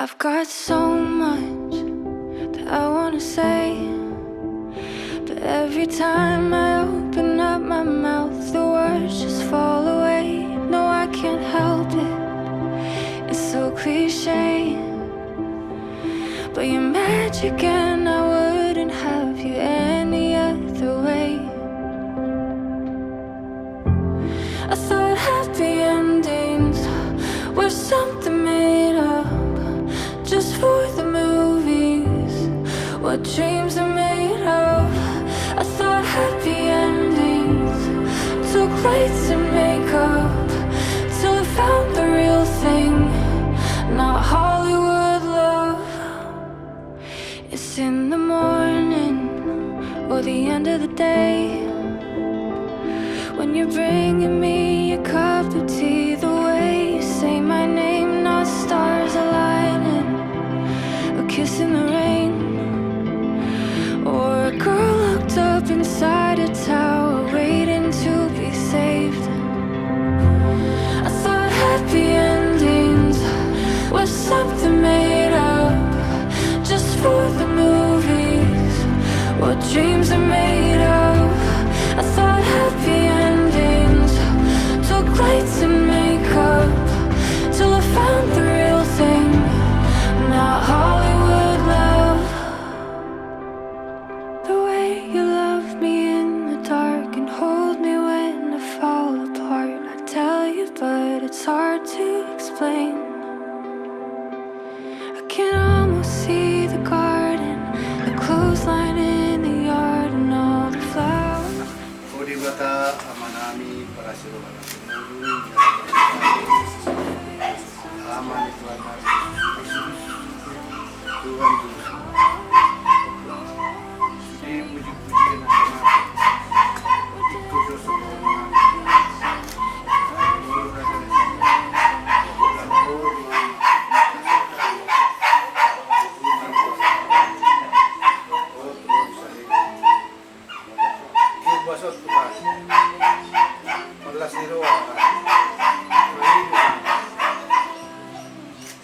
I've got so much that I wanna say, but every time I open up my mouth, the words just fall away. No, I can't help it, it's so cliche, but you're magic and I wouldn't have you any other way. I thought happy endings were something made up just for the movies, what dreams are made of. I thought happy endings took lights and makeup, till I found the real thing, not Hollywood love. It's in the morning or the end of the day, when you're bringing me a cup of tea, the way you say my name, not stars aligning, a kiss in the rain, or a girl locked up inside a tower waiting to be saved. I thought happy endings was something made up just for the movies, what dreams are made of. I thought happy endings took lights and makeup, till I found the real thing, not Hollywood love. The way you love me in the dark and hold me when I fall apart, I tell you, but it's hard to explain. I can almost see the garden, the clothesline in the yard, and all the flowers. O di bata amanami para sa lugar ng Panginoon, ama ni Tuhan Yesus, Tuhan Yesus. Di puji-pujian ang kudus ang Tuhan. Basot Tuhan, maglas ni Roa,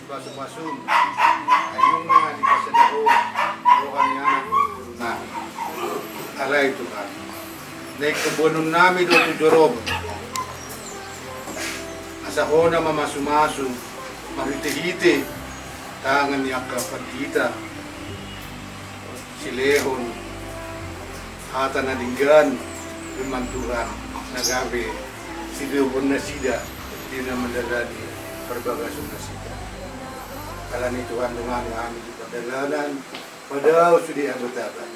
basum-basum, ayung nga di pasadaho, rohan niya na alay Tuhan. Naik kebunon namin doon to Jorob, asaho na mamasumasu, mahiti-hiti, tangan niya kapatita, si Lehon, ata na dinggan, Tuhan na gabi, sidupon na sida, di na madalani, perbagasong na sida. Kala ni Tuhan lungan nga amin di padalanan, padaw sudi agutaban.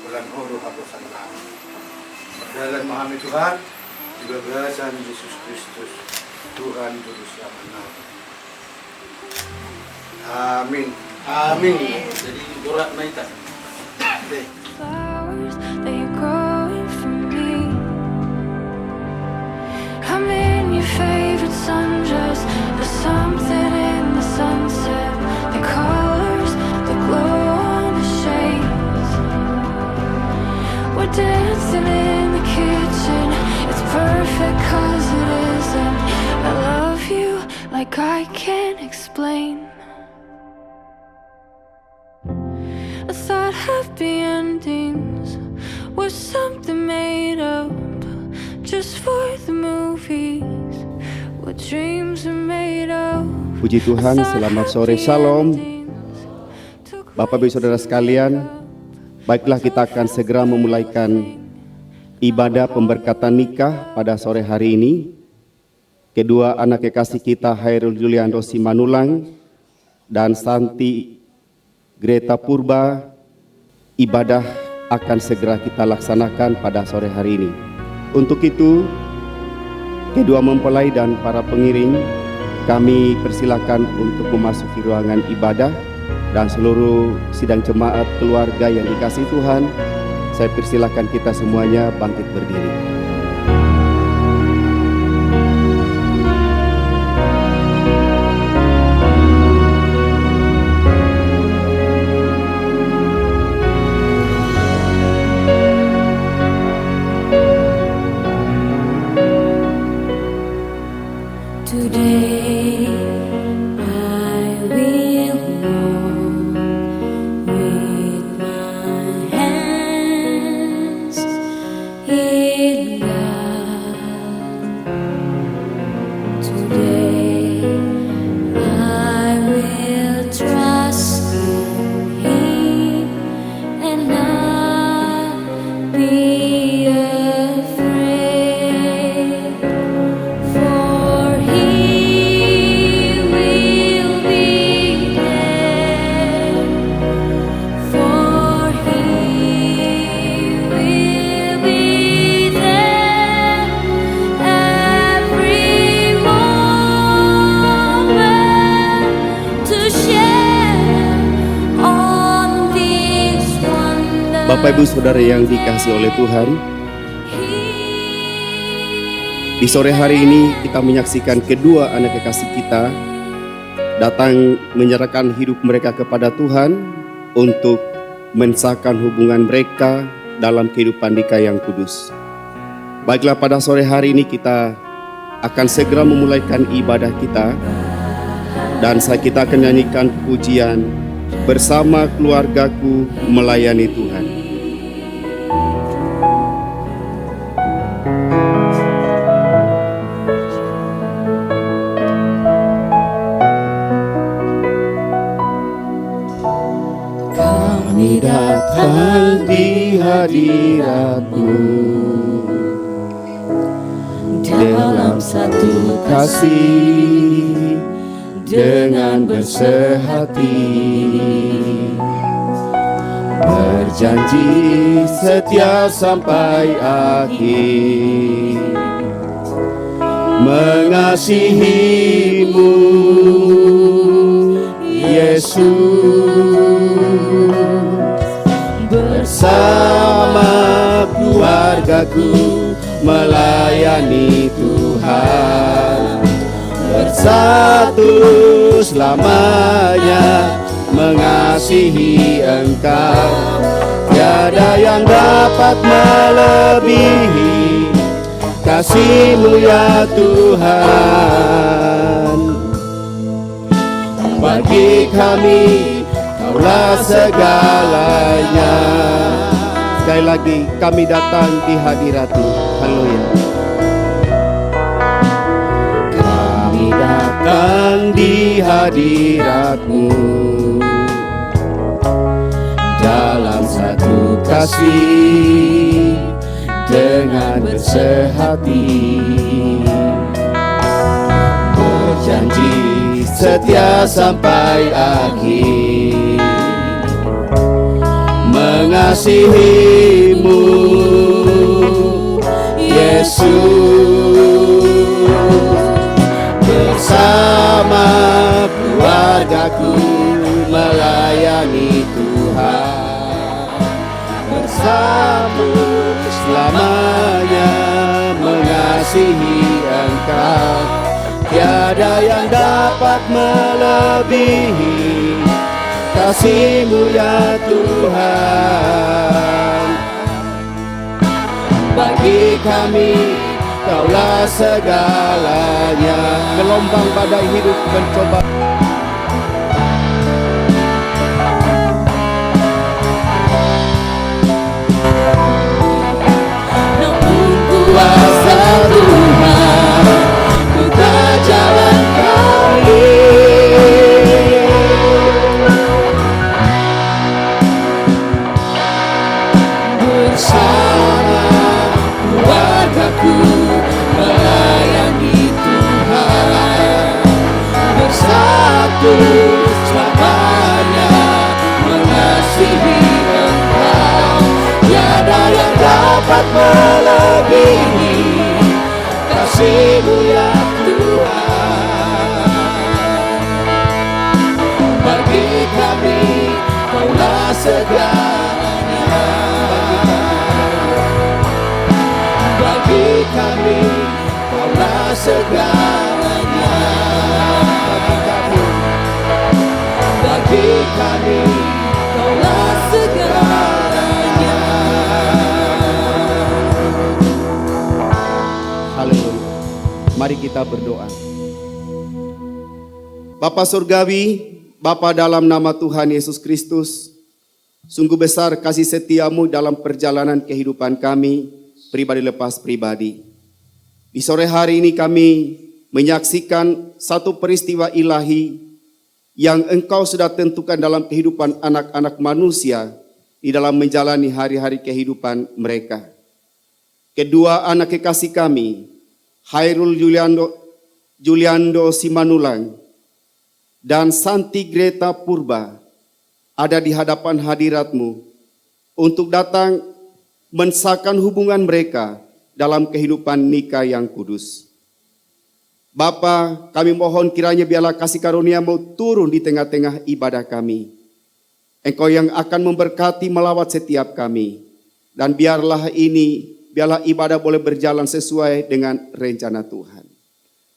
Walang horo ako sa namin. Padalan mo kami Tuhan, ibagasan ni Jesus Kristus, Tuhan Diyos naman namin. Amin. Amin. Jadi burak na ita. Flowers that you're growing for me, I'm in your favorite sundress. There's something in the sunset, the colors, the glow on the shades. We're dancing in the kitchen, it's perfect cause it isn't. I love you like I can't explain. I thought happy endings was something made up just for the movies, what dreams are made of. Puji Tuhan, selamat sore, shalom. Bapak Ibu Saudara sekalian, baiklah kita akan segera memulaikan ibadah pemberkatan nikah pada sore hari ini. Kedua anak kekasih kita, Hairul Julian Rosi Manulang dan Santi Greta Purba, ibadah akan segera kita laksanakan pada sore hari ini. Untuk itu, kedua mempelai dan para pengiring, kami persilakan untuk memasuki ruangan ibadah, dan seluruh sidang jemaat keluarga yang dikasihi Tuhan, saya persilakan kita semuanya bangkit berdiri. Today I will Bapak Ibu Saudara yang dikasihi oleh Tuhan, di sore hari ini kita menyaksikan kedua anak kekasih kita datang menyerahkan hidup mereka kepada Tuhan untuk mensahkan hubungan mereka dalam kehidupan nikah yang kudus. Baiklah, pada sore hari ini kita akan segera memulaikan ibadah kita, dan kita akan nyanyikan pujian Bersama Keluargaku Melayani Tuhan. Kami datang di hadirat-Mu dalam satu kasih, dengan bersehati, berjanji setia sampai akhir, mengasihi-Mu Yesus. Bersama keluargaku melayani Tuhan, bersatu selamanya mengasihi Engkau. Tiada yang dapat melebihi kasih-Mu ya Tuhan. Bagi kami Kaulah segalanya. Sekali lagi, kami datang di hadirat-Mu. Haleluya. Kami datang di hadirat-Mu dalam satu kasih, dengan bersehati, berjanji setia sampai akhir, mengasihi-Mu Yesus. Bersama keluargaku melayani Tuhan, bersama selamanya mengasihi Engkau. Tiada yang dapat melebihi kasih-Mu ya Tuhan. Bagi kami Kaulah segalanya. Gelombang badai hidup mencoba, namun kuasa Tuhan buka jalan kami. Bersama keluargaku melayani Tuhan, bersatu selamanya mengasihi Engkau. Tiada yang dapat melebihi kasih-Mu ya Tuhan. Bagi kami Kaulah segalanya. Bagi kami Kaulah segalanya. Bagi kami Kaulah segalanya. Haleluya. Mari kita berdoa. Bapa Surgawi, Bapa dalam nama Tuhan Yesus Kristus, sungguh besar kasih setia-Mu dalam perjalanan kehidupan kami, pribadi lepas pribadi. Di sore hari ini kami menyaksikan satu peristiwa ilahi yang Engkau sudah tentukan dalam kehidupan anak-anak manusia di dalam menjalani hari-hari kehidupan mereka. Kedua anak kekasih kami, Hairul Juliando Simanulang dan Santi Greta Purba, ada di hadapan hadirat-Mu untuk datang mensahkan hubungan mereka dalam kehidupan nikah yang kudus. Bapa, kami mohon kiranya biarlah kasih karunia-Mu turun di tengah-tengah ibadah kami. Engkau yang akan memberkati melawat setiap kami. Dan biarlah ibadah boleh berjalan sesuai dengan rencana Tuhan.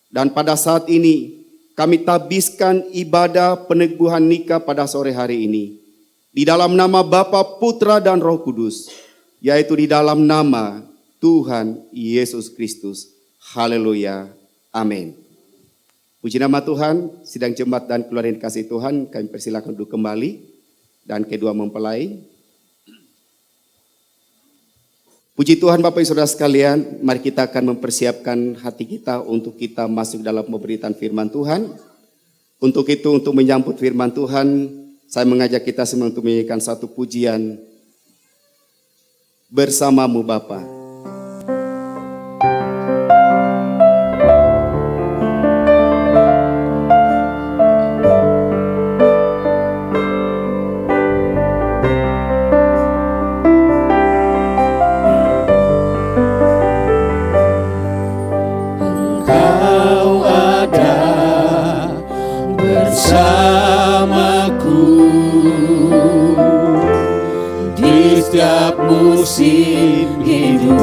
Dan pada saat ini kami tabiskan ibadah peneguhan nikah pada sore hari ini. Di dalam nama Bapa, Putra, dan Roh Kudus. Yaitu di dalam nama Tuhan Yesus Kristus. Haleluya. Amin. Puji nama Tuhan, sidang jemaat dan keluarga yang dikasihi Tuhan, kami persilakan duduk kembali. Dan kedua mempelai. Puji Tuhan Bapak Ibu Saudara sekalian, mari kita akan mempersiapkan hati kita untuk kita masuk dalam pemberitaan firman Tuhan. Untuk itu, untuk menyambut firman Tuhan, saya mengajak kita semua untuk menyanyikan satu pujian, Bersamamu Bapa. Musim hidup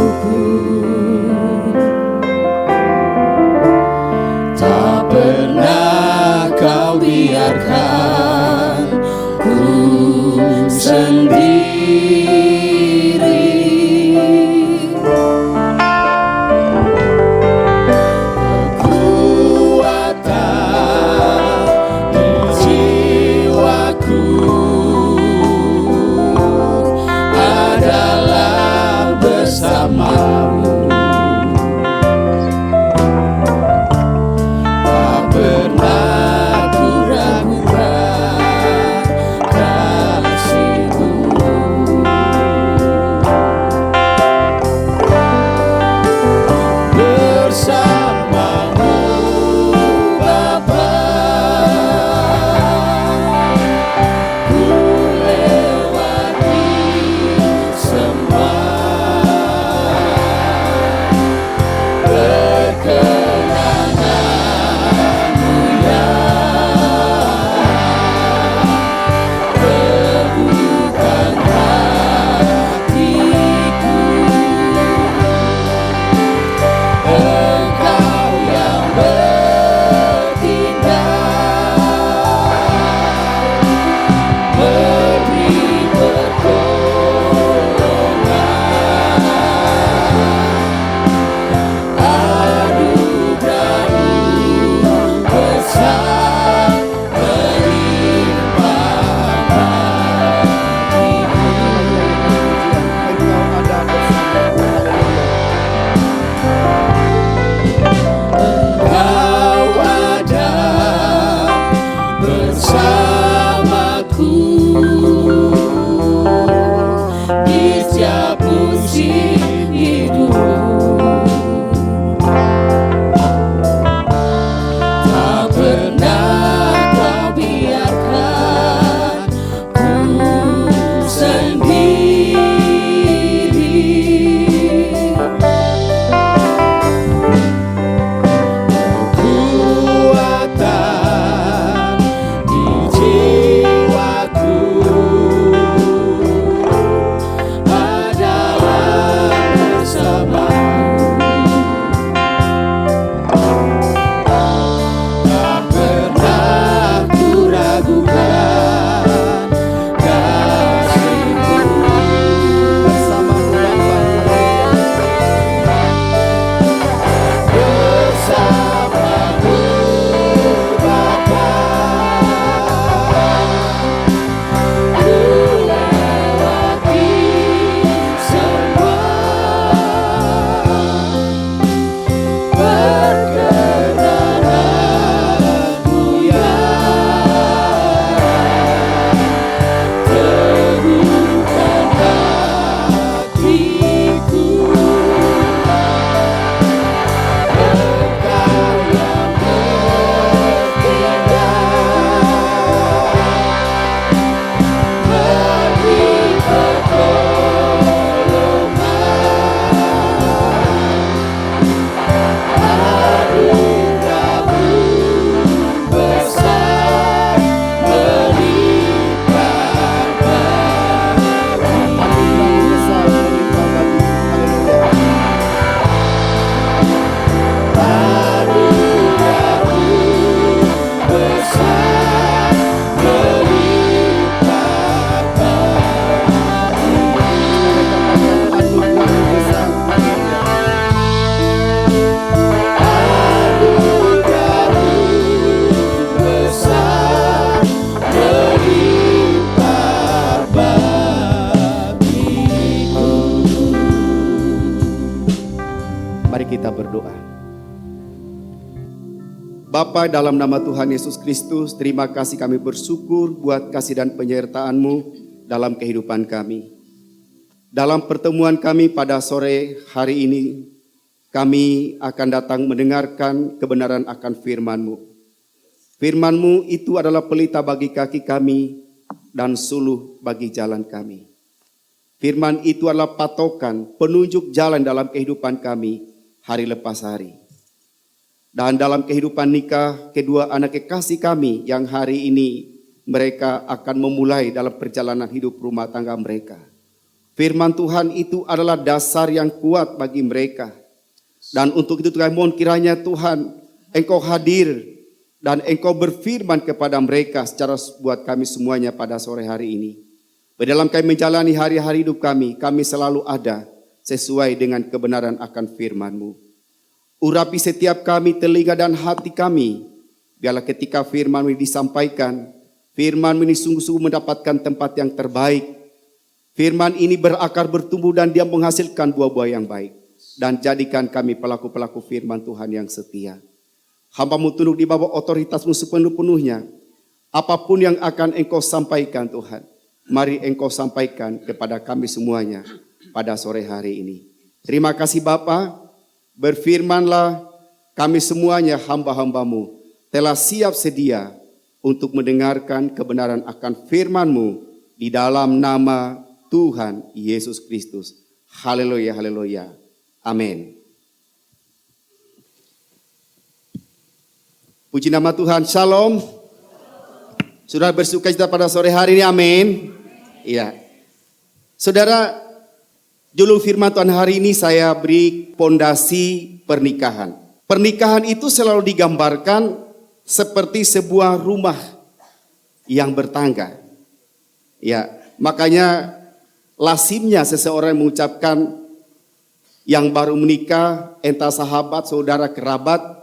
Bapa, dalam nama Tuhan Yesus Kristus, terima kasih, kami bersyukur buat kasih dan penyertaan-Mu dalam kehidupan kami. Dalam pertemuan kami pada sore hari ini, kami akan datang mendengarkan kebenaran akan firman-Mu. Firman-Mu itu adalah pelita bagi kaki kami dan suluh bagi jalan kami. Firman itu adalah patokan, penunjuk jalan dalam kehidupan kami hari lepas hari. Dan dalam kehidupan nikah kedua anak kekasih kami yang hari ini mereka akan memulai dalam perjalanan hidup rumah tangga mereka. Firman Tuhan itu adalah dasar yang kuat bagi mereka. Dan untuk itu kami mohon kiranya Tuhan, Engkau hadir dan Engkau berfirman kepada mereka secara buat kami semuanya pada sore hari ini. Dalam kami menjalani hari-hari hidup kami selalu ada sesuai dengan kebenaran akan firman-Mu. Urapi setiap kami, telinga dan hati kami. Biarlah ketika firman-Mu disampaikan, firman-Mu ini sungguh-sungguh mendapatkan tempat yang terbaik. Firman ini berakar, bertumbuh dan dia menghasilkan buah-buah yang baik. Dan jadikan kami pelaku-pelaku firman Tuhan yang setia. Hamba-Mu tunduk di bawah otoritas-Mu sepenuh-penuhnya. Apapun yang akan Engkau sampaikan Tuhan, mari Engkau sampaikan kepada kami semuanya pada sore hari ini. Terima kasih Bapa. Berfirmanlah, kami semuanya hamba-hamba-Mu telah siap sedia untuk mendengarkan kebenaran akan firman-Mu di dalam nama Tuhan Yesus Kristus. Haleluya, haleluya. Amin. Puji nama Tuhan. Shalom. Sudah bersuka cita pada sore hari ini, amin. Iya. Saudara, judul firman Tuhan hari ini saya beri pondasi pernikahan. Pernikahan itu selalu digambarkan seperti sebuah rumah yang bertangga. Ya, makanya lazimnya seseorang mengucapkan yang baru menikah, entah sahabat, saudara, kerabat,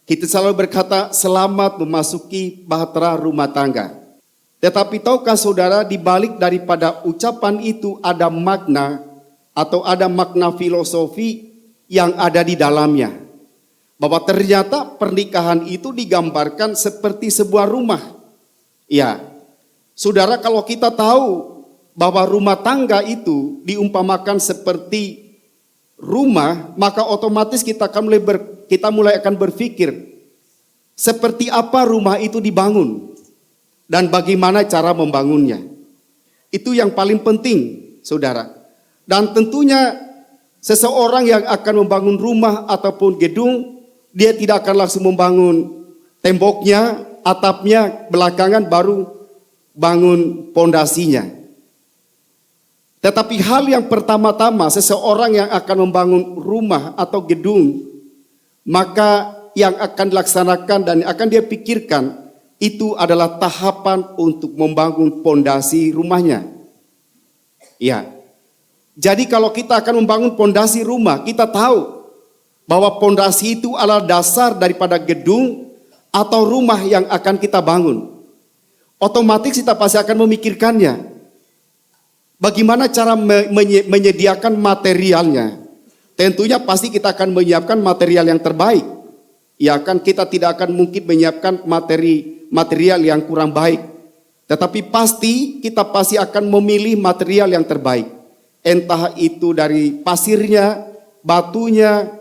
kita selalu berkata selamat memasuki bahtera rumah tangga. Tetapi tahukah saudara, di balik daripada ucapan itu ada makna atau ada makna filosofi yang ada di dalamnya. Bahwa ternyata pernikahan itu digambarkan seperti sebuah rumah. Ya, saudara, kalau kita tahu bahwa rumah tangga itu diumpamakan seperti rumah, maka otomatis kita mulai akan berpikir seperti apa rumah itu dibangun dan bagaimana cara membangunnya. Itu yang paling penting, saudara. Dan tentunya seseorang yang akan membangun rumah ataupun gedung, dia tidak akan langsung membangun temboknya, atapnya, belakangan baru bangun pondasinya. Tetapi hal yang pertama-tama seseorang yang akan membangun rumah atau gedung, maka yang akan dilaksanakan dan akan dia pikirkan itu adalah tahapan untuk membangun pondasi rumahnya. Ya. Jadi kalau kita akan membangun pondasi rumah, kita tahu bahwa pondasi itu adalah dasar daripada gedung atau rumah yang akan kita bangun. Otomatis kita pasti akan memikirkannya. Bagaimana cara menyediakan materialnya? Tentunya pasti kita akan menyiapkan material yang terbaik. Ya kan, kita tidak akan mungkin menyiapkan material yang kurang baik. Tetapi pasti kita pasti akan memilih material yang terbaik. Entah itu dari pasirnya, batunya,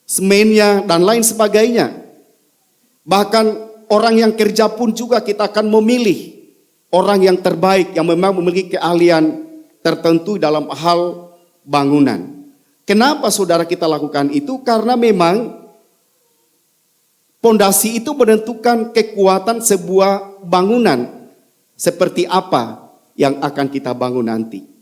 semennya, dan lain sebagainya. Bahkan orang yang kerja pun juga kita akan memilih orang yang terbaik yang memang memiliki keahlian tertentu dalam hal bangunan. Kenapa saudara kita lakukan itu? Karena memang pondasi itu menentukan kekuatan sebuah bangunan. Seperti apa yang akan kita bangun nanti.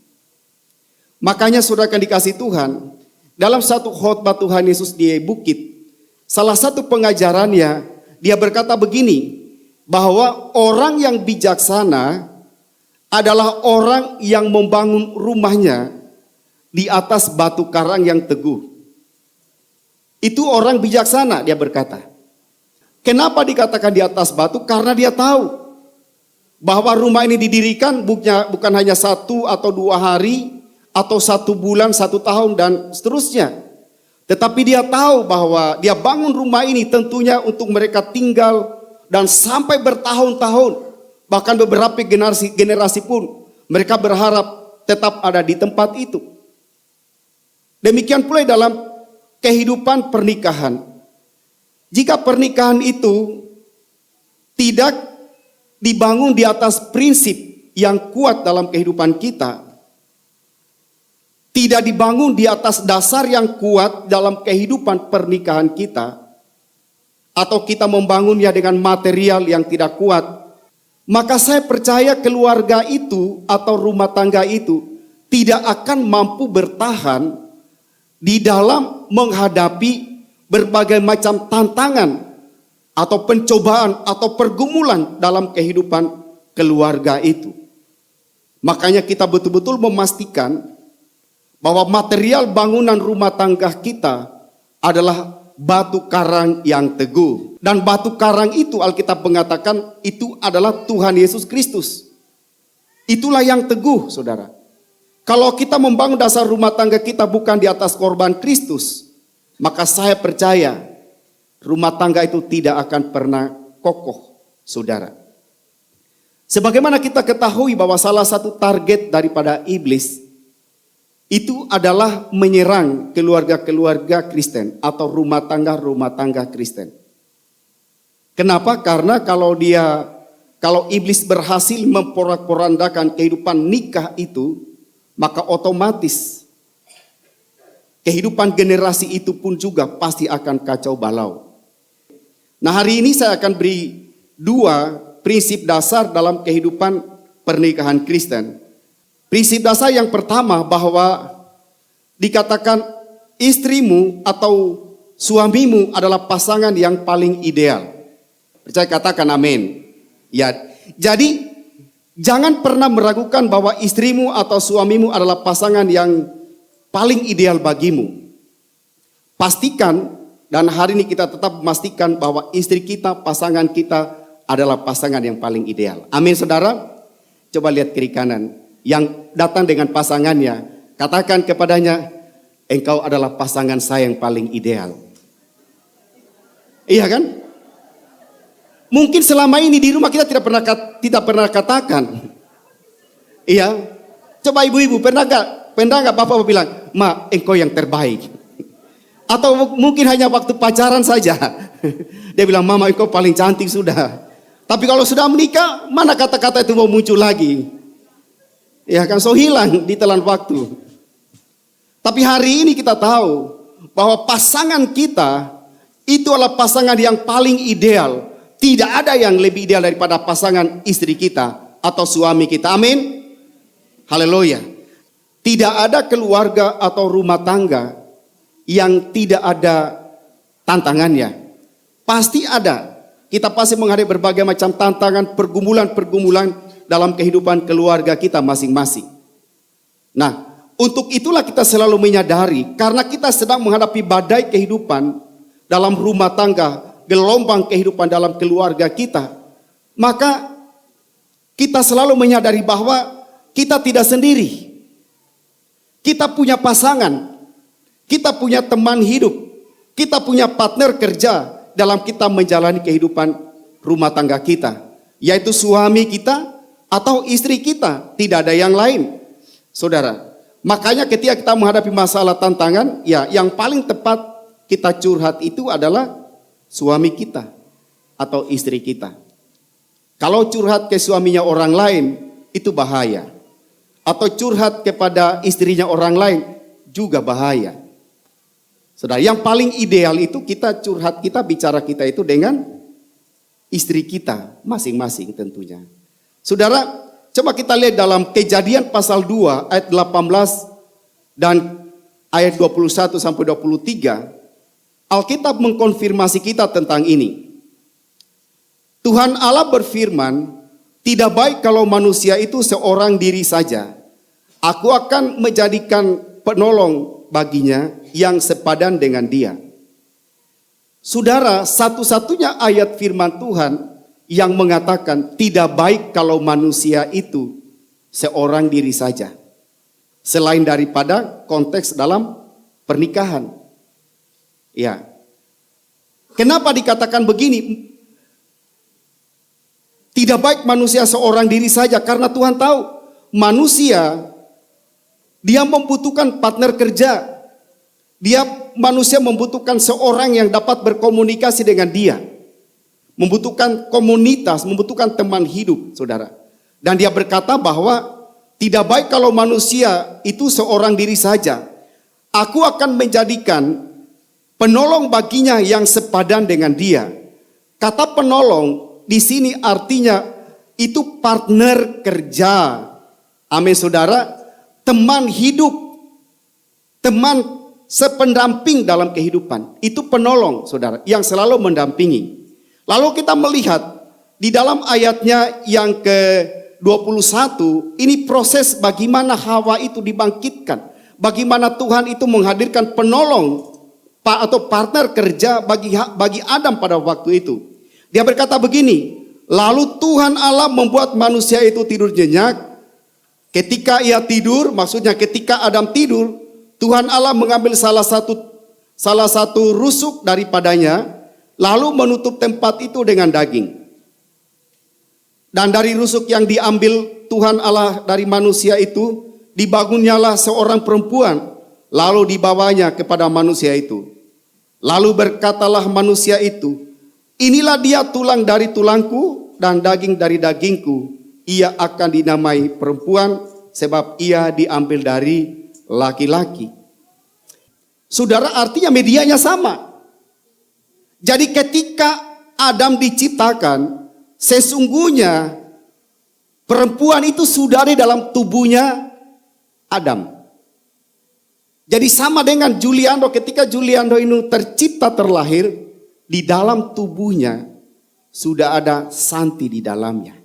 Makanya saudara akan dikasih Tuhan, dalam satu khotbah Tuhan Yesus di bukit, salah satu pengajarannya, dia berkata begini, bahwa orang yang bijaksana adalah orang yang membangun rumahnya di atas batu karang yang teguh. Itu orang bijaksana, dia berkata. Kenapa dikatakan di atas batu? Karena dia tahu bahwa rumah ini didirikan bukan hanya 1 atau 2 hari, atau 1 bulan, 1 tahun dan seterusnya. Tetapi dia tahu bahwa dia bangun rumah ini tentunya untuk mereka tinggal dan sampai bertahun-tahun. Bahkan beberapa generasi pun mereka berharap tetap ada di tempat itu. Demikian pula dalam kehidupan pernikahan. Jika pernikahan itu tidak dibangun di atas prinsip yang kuat dalam kehidupan kita, tidak dibangun di atas dasar yang kuat dalam kehidupan pernikahan kita, atau kita membangunnya dengan material yang tidak kuat, maka saya percaya keluarga itu atau rumah tangga itu tidak akan mampu bertahan di dalam menghadapi berbagai macam tantangan atau pencobaan atau pergumulan dalam kehidupan keluarga itu. Makanya kita betul-betul memastikan bahwa material bangunan rumah tangga kita adalah batu karang yang teguh. Dan batu karang itu Alkitab mengatakan itu adalah Tuhan Yesus Kristus. Itulah yang teguh, saudara. Kalau kita membangun dasar rumah tangga kita bukan di atas korban Kristus, maka saya percaya rumah tangga itu tidak akan pernah kokoh, saudara. Sebagaimana kita ketahui bahwa salah satu target daripada iblis itu adalah menyerang keluarga-keluarga Kristen atau rumah tangga Kristen. Kenapa? Karena kalau iblis berhasil memporak-porandakan kehidupan nikah itu, maka otomatis kehidupan generasi itu pun juga pasti akan kacau balau. Nah, hari ini saya akan beri 2 prinsip dasar dalam kehidupan pernikahan Kristen. Prinsip dasar yang pertama bahwa dikatakan istrimu atau suamimu adalah pasangan yang paling ideal. Percaya katakan amin. Ya, jadi jangan pernah meragukan bahwa istrimu atau suamimu adalah pasangan yang paling ideal bagimu. Pastikan, dan hari ini kita tetap memastikan bahwa istri kita, pasangan kita adalah pasangan yang paling ideal. Amin, saudara. Coba lihat kiri kanan. Yang datang dengan pasangannya, katakan kepadanya, engkau adalah pasangan saya yang paling ideal. Iya kan? Mungkin selama ini di rumah kita tidak pernah katakan. Iya. Coba ibu-ibu pernah nggak bapak bilang, ma, engkau yang terbaik. Atau mungkin hanya waktu pacaran saja. Dia bilang, mama engkau paling cantik sudah. Tapi kalau sudah menikah, mana kata-kata itu mau muncul lagi? Ya kan, so hilang di telan waktu. Tapi hari ini kita tahu bahwa pasangan kita itu adalah pasangan yang paling ideal. Tidak ada yang lebih ideal daripada pasangan istri kita atau suami kita. Amin. Haleluya. Tidak ada keluarga atau rumah tangga yang tidak ada tantangannya. Pasti ada. Kita pasti menghadapi berbagai macam tantangan, pergumulan-pergumulan dalam kehidupan keluarga kita masing-masing. Nah, untuk itulah kita selalu menyadari, karena kita sedang menghadapi badai kehidupan dalam rumah tangga, gelombang kehidupan dalam keluarga kita, maka kita selalu menyadari bahwa kita tidak sendiri. Kita punya pasangan, kita punya teman hidup, kita punya partner kerja dalam kita menjalani kehidupan rumah tangga kita, yaitu suami kita atau istri kita, tidak ada yang lain, saudara. Makanya ketika kita menghadapi masalah tantangan, ya yang paling tepat kita curhat itu adalah suami kita atau istri kita. Kalau curhat ke suaminya orang lain, itu bahaya. Atau curhat kepada istrinya orang lain, juga bahaya. Saudara, yang paling ideal itu kita curhat, kita bicara kita itu dengan istri kita masing-masing tentunya. Saudara, coba kita lihat dalam Kejadian pasal 2 ayat 18 dan ayat 21 sampai 23. Alkitab mengkonfirmasi kita tentang ini. Tuhan Allah berfirman, tidak baik kalau manusia itu seorang diri saja. Aku akan menjadikan penolong baginya yang sepadan dengan dia. Saudara, satu-satunya ayat firman Tuhan yang mengatakan tidak baik kalau manusia itu seorang diri saja. Selain daripada konteks dalam pernikahan. Ya. Kenapa dikatakan begini? Tidak baik manusia seorang diri saja, karena Tuhan tahu manusia dia membutuhkan partner kerja. Manusia membutuhkan seorang yang dapat berkomunikasi dengan dia. Membutuhkan komunitas, membutuhkan teman hidup, saudara. Dan dia berkata bahwa tidak baik kalau manusia itu seorang diri saja. Aku akan menjadikan penolong baginya yang sepadan dengan dia. Kata penolong di sini artinya itu partner kerja. Amin, saudara. Teman hidup, teman sependamping dalam kehidupan. Itu penolong, saudara, yang selalu mendampingi. Lalu kita melihat di dalam ayatnya yang ke-21, ini proses bagaimana Hawa itu dibangkitkan. Bagaimana Tuhan itu menghadirkan penolong atau partner kerja bagi Adam pada waktu itu. Dia berkata begini, lalu Tuhan Allah membuat manusia itu tidur nyenyak. Ketika ia tidur, maksudnya ketika Adam tidur, Tuhan Allah mengambil salah satu rusuk daripadanya, lalu menutup tempat itu dengan daging. Dan dari rusuk yang diambil Tuhan Allah dari manusia itu, dibangunnyalah seorang perempuan, lalu dibawanya kepada manusia itu. Lalu berkatalah manusia itu, inilah dia tulang dari tulangku dan daging dari dagingku. Ia akan dinamai perempuan sebab ia diambil dari laki-laki. Saudara, artinya medianya sama. Jadi ketika Adam diciptakan, sesungguhnya perempuan itu sudah ada dalam tubuhnya Adam. Jadi sama dengan Juliando, ketika Juliando ini tercipta terlahir, di dalam tubuhnya sudah ada Santi di dalamnya.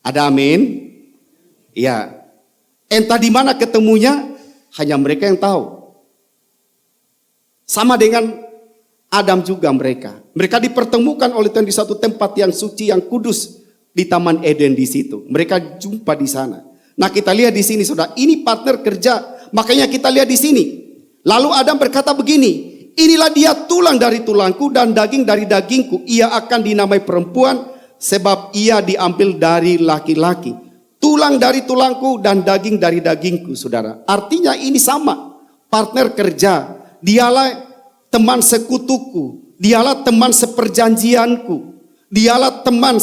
Ada amin? Ya. Entah di mana ketemunya, hanya mereka yang tahu. Sama dengan Adam juga mereka. Mereka dipertemukan oleh Tuhan di satu tempat yang suci, yang kudus di Taman Eden di situ. Mereka jumpa di sana. Nah, kita lihat di sini, saudara, ini partner kerja. Makanya kita lihat di sini. Lalu Adam berkata begini, inilah dia tulang dari tulangku dan daging dari dagingku. Ia akan dinamai perempuan sebab ia diambil dari laki-laki. Tulang dari tulangku dan daging dari dagingku, saudara. Artinya ini sama, partner kerja. Dialah teman sekutuku, dialah teman seperjanjianku, dialah teman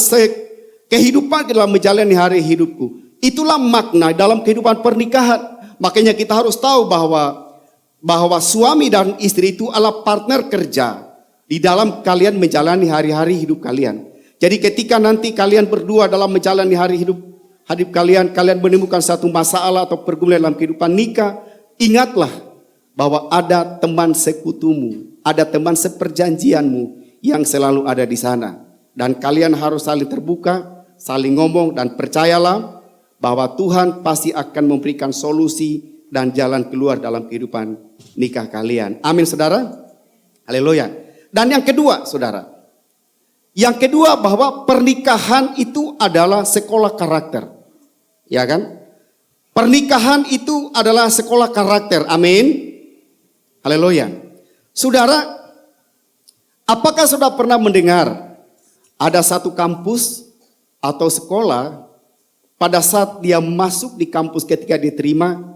kehidupan dalam menjalani hari hidupku. Itulah makna dalam kehidupan pernikahan. Makanya kita harus tahu bahwa suami dan istri itu adalah partner kerja di dalam kalian menjalani hari-hari hidup kalian. Jadi ketika nanti kalian berdua dalam menjalani hari hidup kalian menemukan satu masalah atau pergumulan dalam kehidupan nikah, ingatlah bahwa ada teman sekutumu, ada teman seperjanjianmu yang selalu ada di sana. Dan kalian harus saling terbuka, saling ngomong, dan percayalah bahwa Tuhan pasti akan memberikan solusi dan jalan keluar dalam kehidupan nikah kalian. Amin, saudara. Haleluya. Dan yang kedua, saudara. Yang kedua, bahwa pernikahan itu adalah sekolah karakter. Ya kan? Pernikahan itu adalah sekolah karakter. Amin. Haleluya. Saudara, apakah saudara pernah mendengar ada satu kampus atau sekolah, pada saat dia masuk di kampus ketika diterima,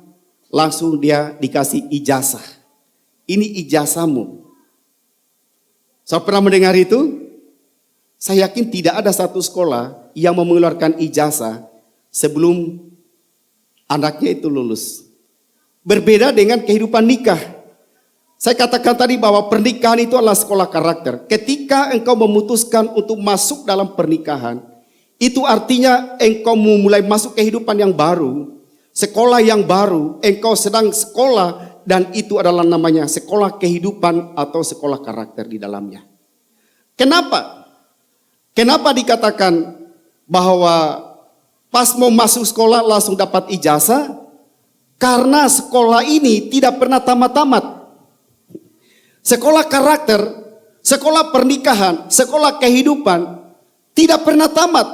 langsung dia dikasih ijazah. Ini ijazahmu. Saya pernah mendengar itu. Saya yakin tidak ada satu sekolah yang mengeluarkan ijazah sebelum anaknya itu lulus. Berbeda dengan kehidupan nikah. Saya katakan tadi bahwa pernikahan itu adalah sekolah karakter. Ketika engkau memutuskan untuk masuk dalam pernikahan, itu artinya engkau mulai masuk kehidupan yang baru, sekolah yang baru, engkau sedang sekolah, dan itu adalah namanya sekolah kehidupan atau sekolah karakter di dalamnya. Kenapa? Kenapa dikatakan bahwa pas mau masuk sekolah langsung dapat ijazah? Karena sekolah ini tidak pernah tamat-tamat. Sekolah karakter, sekolah pernikahan, sekolah kehidupan tidak pernah tamat.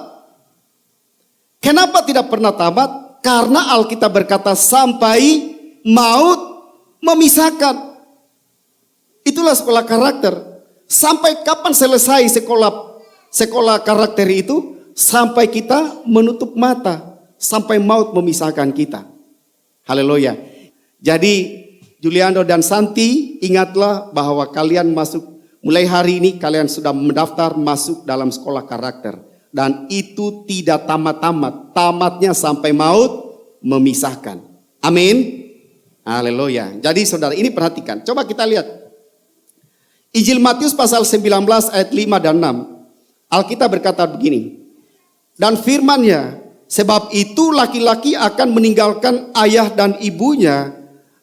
Kenapa tidak pernah tamat? Karena Alkitab berkata sampai maut memisahkan. Itulah sekolah karakter. Sampai kapan selesai sekolah karakter itu? Sampai kita menutup mata, sampai maut memisahkan kita. Haleluya. Jadi Juliano dan Santi, ingatlah bahwa kalian mulai hari ini kalian sudah mendaftar masuk dalam sekolah karakter. Dan itu tidak tamat-tamat, tamatnya sampai maut memisahkan. Amin. Haleluya. Jadi saudara, ini perhatikan. Coba kita lihat. Injil Matius pasal 19 ayat 5 dan 6. Alkitab berkata begini. Dan firman-Nya, sebab itu laki-laki akan meninggalkan ayah dan ibunya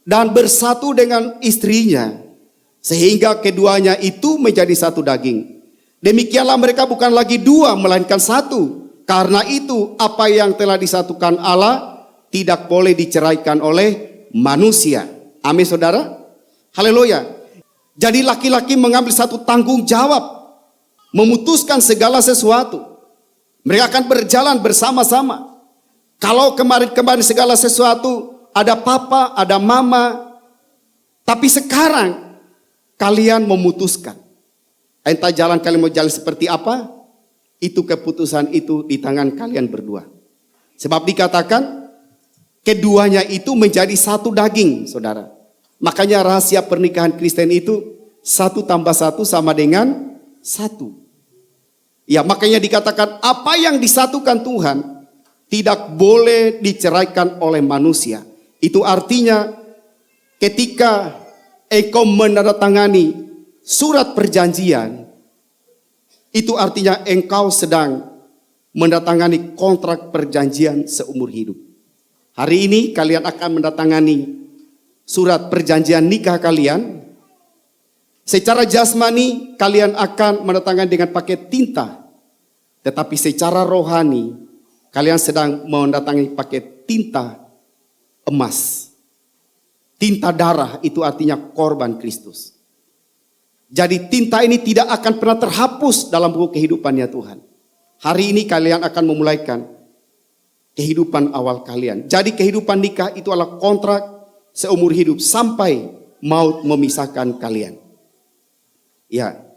dan bersatu dengan istrinya, sehingga keduanya itu menjadi satu daging. Demikianlah mereka bukan lagi dua, melainkan satu. Karena itu apa yang telah disatukan Allah tidak boleh diceraikan oleh manusia. Amin saudara. Haleluya. Jadi laki-laki mengambil satu tanggung jawab, memutuskan segala sesuatu. Mereka akan berjalan bersama-sama. Kalau kemarin-kemarin segala sesuatu ada papa, ada mama, tapi sekarang kalian memutuskan. Entah jalan kalian mau jalan seperti apa, itu keputusan itu di tangan kalian berdua. Sebab dikatakan keduanya itu menjadi satu daging, saudara. Makanya rahasia pernikahan Kristen itu 1 tambah 1 sama dengan 1. Ya, makanya dikatakan apa yang disatukan Tuhan tidak boleh diceraikan oleh manusia. Itu artinya ketika engkau menandatangani surat perjanjian, itu artinya engkau sedang menandatangani kontrak perjanjian seumur hidup. Hari ini kalian akan menandatangani surat perjanjian nikah kalian. Secara jasmani kalian akan menandatangani dengan pakai tinta. Tetapi secara rohani kalian sedang mendatangi pakai tinta emas. Tinta darah itu artinya korban Kristus. Jadi tinta ini tidak akan pernah terhapus dalam buku kehidupannya Tuhan. Hari ini kalian akan memulaikan kehidupan awal kalian. Jadi kehidupan nikah itu adalah kontrak seumur hidup sampai maut memisahkan kalian. Ya.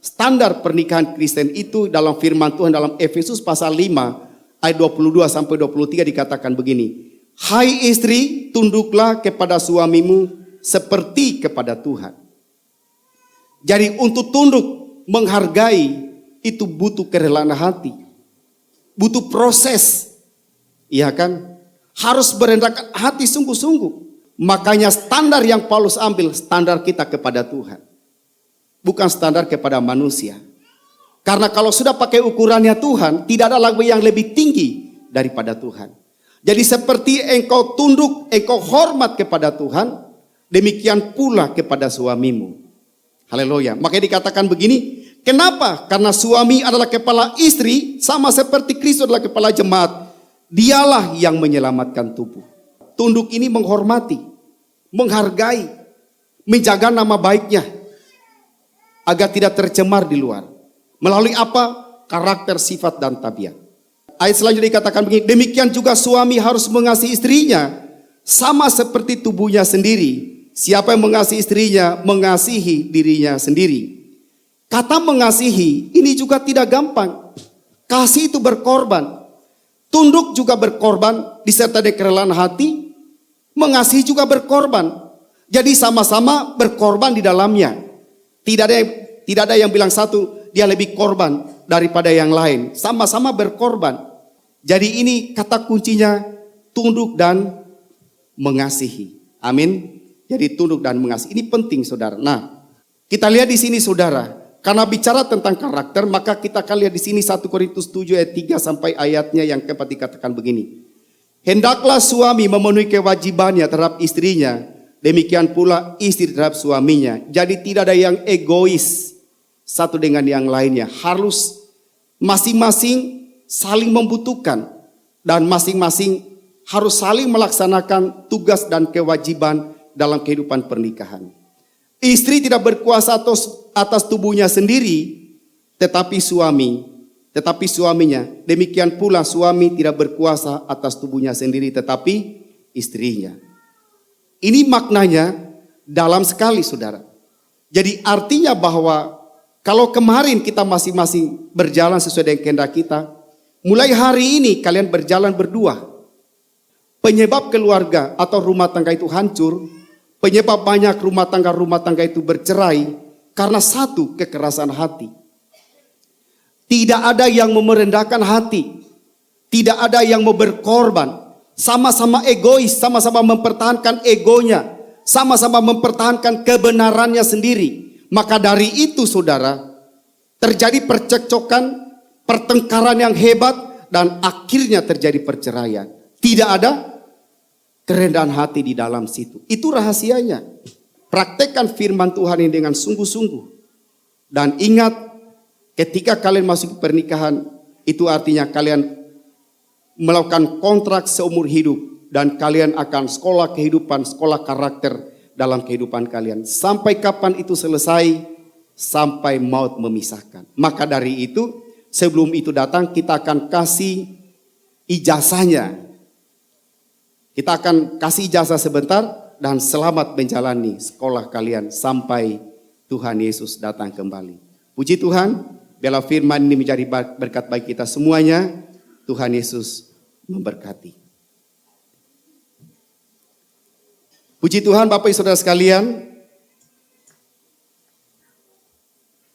Standar pernikahan Kristen itu dalam firman Tuhan dalam Efesus pasal 5 ayat 22 sampai 23 dikatakan begini. Hai istri, tunduklah kepada suamimu seperti kepada Tuhan. Jadi untuk tunduk, menghargai itu butuh kerelaan hati. Butuh proses. Iya kan? Harus berendahkan hati sungguh-sungguh. Makanya standar yang Paulus ambil, standar kita kepada Tuhan. Bukan standar kepada manusia. Karena kalau sudah pakai ukurannya Tuhan, tidak ada lagi yang lebih tinggi daripada Tuhan. Jadi seperti engkau tunduk, engkau hormat kepada Tuhan, demikian pula kepada suamimu. Haleluya. Makanya dikatakan begini, kenapa? Karena suami adalah kepala istri, sama seperti Kristus adalah kepala jemaat. Dialah yang menyelamatkan tubuh. Tunduk ini menghormati, menghargai, menjaga nama baiknya, agar tidak tercemar di luar. Melalui apa? Karakter, sifat, dan tabiat. Ayat selanjutnya dikatakan begini, demikian juga suami harus mengasihi istrinya, sama seperti tubuhnya sendiri. Siapa yang mengasihi istrinya, mengasihi dirinya sendiri. Kata mengasihi, ini juga tidak gampang. Kasih itu berkorban. Tunduk juga berkorban, disertai dengan kerelaan hati. Mengasihi juga berkorban. Jadi sama-sama berkorban di dalamnya. Tidak ada yang bilang satu dia lebih korban daripada yang lain. Sama-sama berkorban. Jadi ini kata kuncinya tunduk dan mengasihi. Amin. Jadi tunduk dan mengasihi. Ini penting saudara. Nah, kita lihat di sini saudara. Karena bicara tentang karakter, maka kita akan lihat di sini 1 Korintus 7 ayat 3 sampai ayatnya yang keempat dikatakan begini. Hendaklah suami memenuhi kewajibannya terhadap istrinya. Demikian pula istri terhadap suaminya. Jadi tidak ada yang egois satu dengan yang lainnya. Harus masing-masing saling membutuhkan. Dan masing-masing harus saling melaksanakan tugas dan kewajiban dalam kehidupan pernikahan. Istri tidak berkuasa atas tubuhnya sendiri, tetapi suaminya. Demikian pula suami tidak berkuasa atas tubuhnya sendiri, tetapi istrinya. Ini maknanya dalam sekali saudara. Jadi artinya bahwa kalau kemarin kita masing-masing berjalan sesuai dengan kehendak kita, mulai hari ini kalian berjalan berdua. Penyebab keluarga atau rumah tangga itu hancur, penyebab banyak rumah tangga itu bercerai karena satu, kekerasan hati. Tidak ada yang merendahkan hati, tidak ada yang mau berkorban, sama-sama egois, sama-sama mempertahankan egonya, sama-sama mempertahankan kebenarannya sendiri. Maka dari itu saudara, terjadi percekcokan, pertengkaran yang hebat, dan akhirnya terjadi perceraian. Tidak ada kerendahan hati di dalam situ. Itu rahasianya. Praktekkan firman Tuhan ini dengan sungguh-sungguh. Dan ingat, ketika kalian masuk ke pernikahan, itu artinya kalian melakukan kontrak seumur hidup. Dan kalian akan sekolah kehidupan, sekolah karakter dalam kehidupan kalian. Sampai kapan itu selesai? Sampai maut memisahkan. Maka dari itu, sebelum itu datang, kita akan kasih ijazahnya. Kita akan kasih ijazah sebentar dan selamat menjalani sekolah kalian sampai Tuhan Yesus datang kembali. Puji Tuhan, biarlah firman ini menjadi berkat bagi kita semuanya. Tuhan Yesus memberkati. Puji Tuhan Bapak Ibu Saudara sekalian.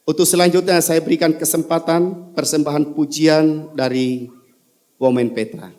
Untuk selanjutnya saya berikan kesempatan persembahan pujian dari Women Petra.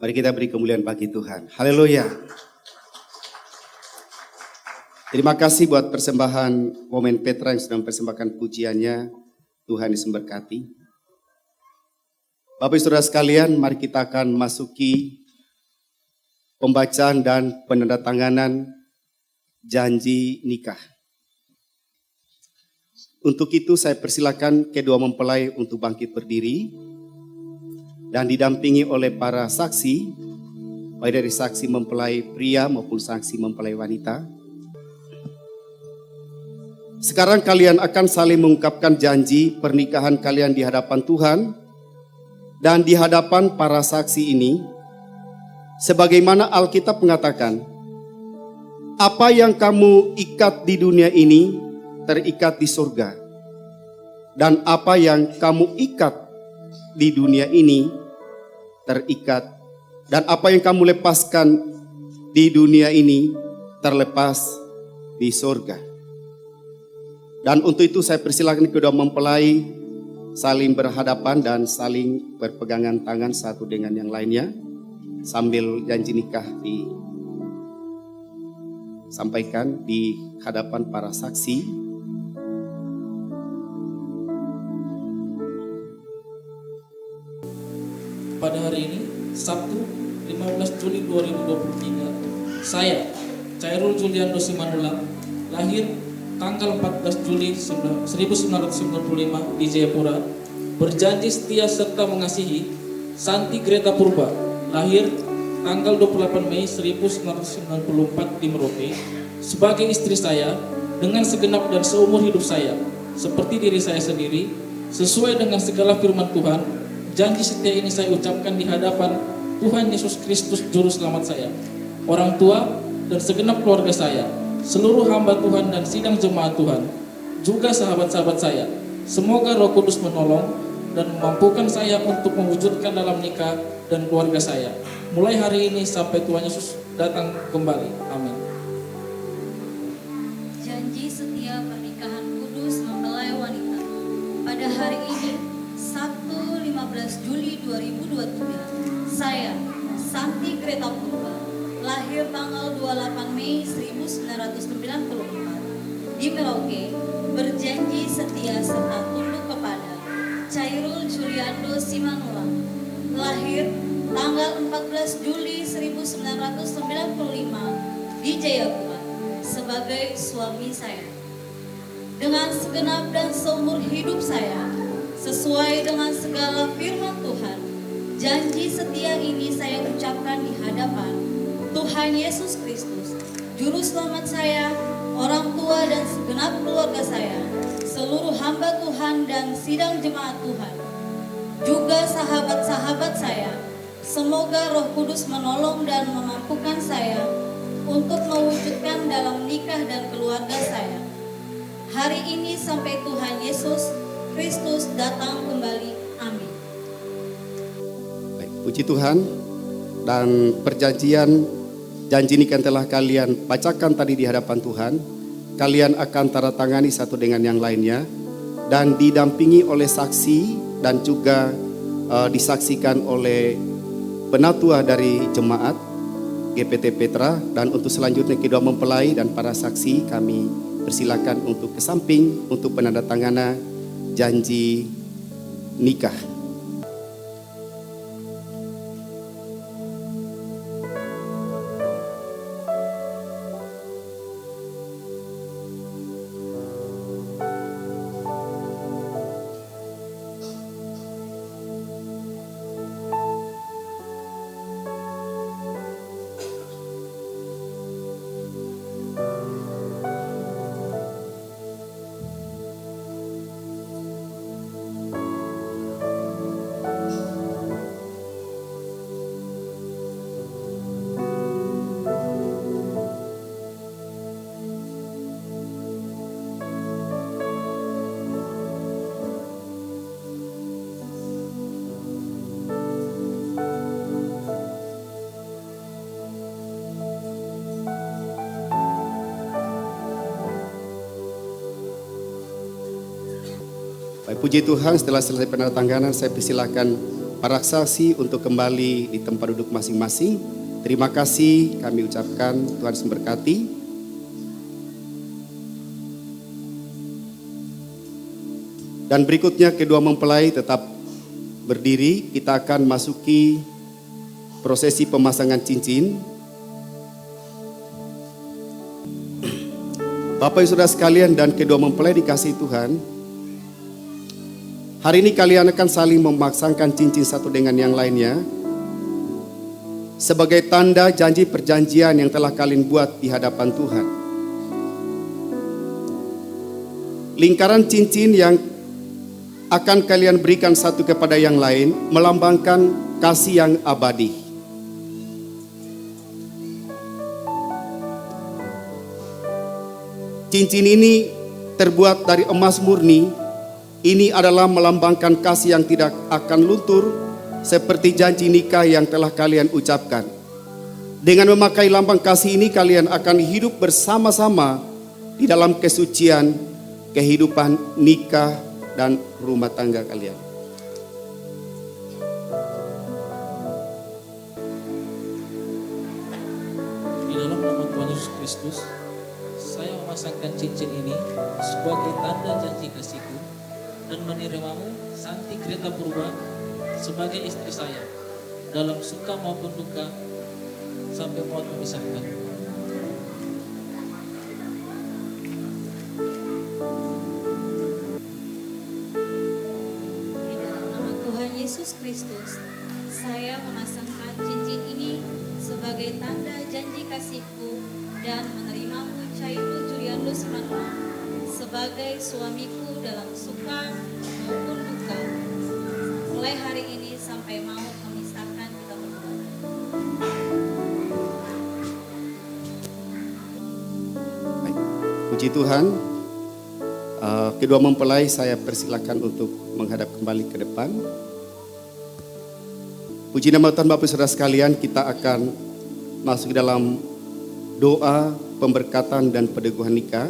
Mari kita beri kemuliaan bagi Tuhan. Haleluya. Terima kasih buat persembahan Women Petra yang sedang mempersembahkan pujiannya. Tuhan Yesus memberkati. Bapak Ibu Saudara sekalian, mari kita akan masuki pembacaan dan penandatanganan janji nikah. Untuk itu saya persilakan kedua mempelai untuk bangkit berdiri dan didampingi oleh para saksi, baik dari saksi mempelai pria maupun saksi mempelai wanita. Sekarang kalian akan saling mengungkapkan janji pernikahan kalian di hadapan Tuhan dan di hadapan para saksi ini. Sebagaimana Alkitab mengatakan, apa yang kamu ikat di dunia ini terikat di surga. Dan apa yang kamu ikat di dunia ini terikat. Dan apa yang kamu lepaskan di dunia ini terlepas di surga. Dan untuk itu saya persilakan kedua mempelai saling berhadapan dan saling berpegangan tangan satu dengan yang lainnya sambil janji nikah disampaikan di hadapan para saksi. Pada hari ini, Sabtu 15 Juli 2023, saya, Chairul Juliando Simanula, lahir tanggal 14 Juli 1995 di Jayapura, berjanji setia serta mengasihi Santi Greta Purba, lahir tanggal 28 Mei 1994 di Merauke, sebagai istri saya dengan segenap dan seumur hidup saya, seperti diri saya sendiri, sesuai dengan segala firman Tuhan. Janji setia ini saya ucapkan di hadapan Tuhan Yesus Kristus Juru Selamat saya, orang tua dan segenap keluarga saya, seluruh hamba Tuhan dan sidang jemaat Tuhan, juga sahabat-sahabat saya. Semoga Roh Kudus menolong dan memampukan saya untuk mewujudkan dalam nikah dan keluarga saya, mulai hari ini sampai Tuhan Yesus datang kembali. Amin. Janji setia pernikahan kudus mempelai wanita. Pada hari ini, Sabtu 15 Juli 2023, saya, Santi Greta Purba, lahir tanggal 28 Mei 1994 di Merauke, berjanji setia serta tunduk kepada Chairul Juliando Simanula, lahir tanggal 14 Juli 1995 di Jayapura, sebagai suami saya. Dengan segenap dan seumur hidup saya, sesuai dengan segala firman Tuhan, janji setia ini saya ucapkan di hadapan Tuhan Yesus Kristus, Juru Selamat saya, orang tua dan segenap keluarga saya, seluruh hamba Tuhan dan sidang jemaat Tuhan, juga sahabat-sahabat saya. Semoga Roh Kudus menolong dan memampukan saya untuk mewujudkan dalam nikah dan keluarga saya, hari ini sampai Tuhan Yesus Kristus datang kembali. Amin. Baik, puji Tuhan. Dan perjanjian janji nikah telah kalian bacakan tadi di hadapan Tuhan. Kalian akan tanda tangani satu dengan yang lainnya dan didampingi oleh saksi dan juga disaksikan oleh penatua dari jemaat GPT Petra. Dan untuk selanjutnya kedua mempelai dan para saksi kami persilakan untuk ke samping untuk penandatanganan janji nikah. Baik, puji Tuhan, setelah selesai penandatanganan saya persilakan para saksi untuk kembali di tempat duduk masing-masing. Terima kasih kami ucapkan, Tuhan memberkati. Dan berikutnya kedua mempelai tetap berdiri, kita akan masuki prosesi pemasangan cincin. Bapak Ibu Saudara sekalian dan kedua mempelai dikasihi Tuhan, hari ini kalian akan saling memasangkan cincin satu dengan yang lainnya sebagai tanda janji perjanjian yang telah kalian buat di hadapan Tuhan. Lingkaran cincin yang akan kalian berikan satu kepada yang lain melambangkan kasih yang abadi. Cincin ini terbuat dari emas murni. Ini adalah melambangkan kasih yang tidak akan luntur seperti janji nikah yang telah kalian ucapkan. Dengan memakai lambang kasih ini kalian akan hidup bersama-sama di dalam kesucian kehidupan nikah dan rumah tangga kalian. Di dalam nama Tuhan Yesus Kristus, saya memasangkan cincin ini sebagai tanda janji kasihku dan menerimamu, Santi Greta Purba, sebagai istri saya dalam suka maupun duka sampai maut memisahkan. Di dalam nama Tuhan Yesus Kristus, saya memasangkan cincin ini sebagai tanda janji kasihku dan menerimamu, Cairul Julianus Manuel, sebagai suamiku dalam suka maupun duka, mulai hari ini sampai maut memisahkan kita berdua. Baik. Puji Tuhan. Kedua mempelai saya persilakan untuk menghadap kembali ke depan. Puji nama Tuhan Bapak Saudara sekalian, kita akan masuk dalam doa pemberkatan dan peneguhan nikah.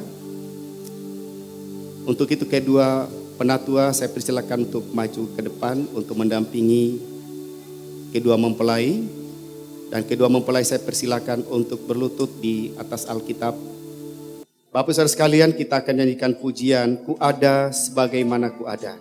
Untuk itu kedua penatua saya persilakan untuk maju ke depan untuk mendampingi kedua mempelai. Dan kedua mempelai saya persilakan untuk berlutut di atas Alkitab. Bapak saudara sekalian, kita akan nyanyikan pujian Ku Ada Sebagaimana Ku Ada.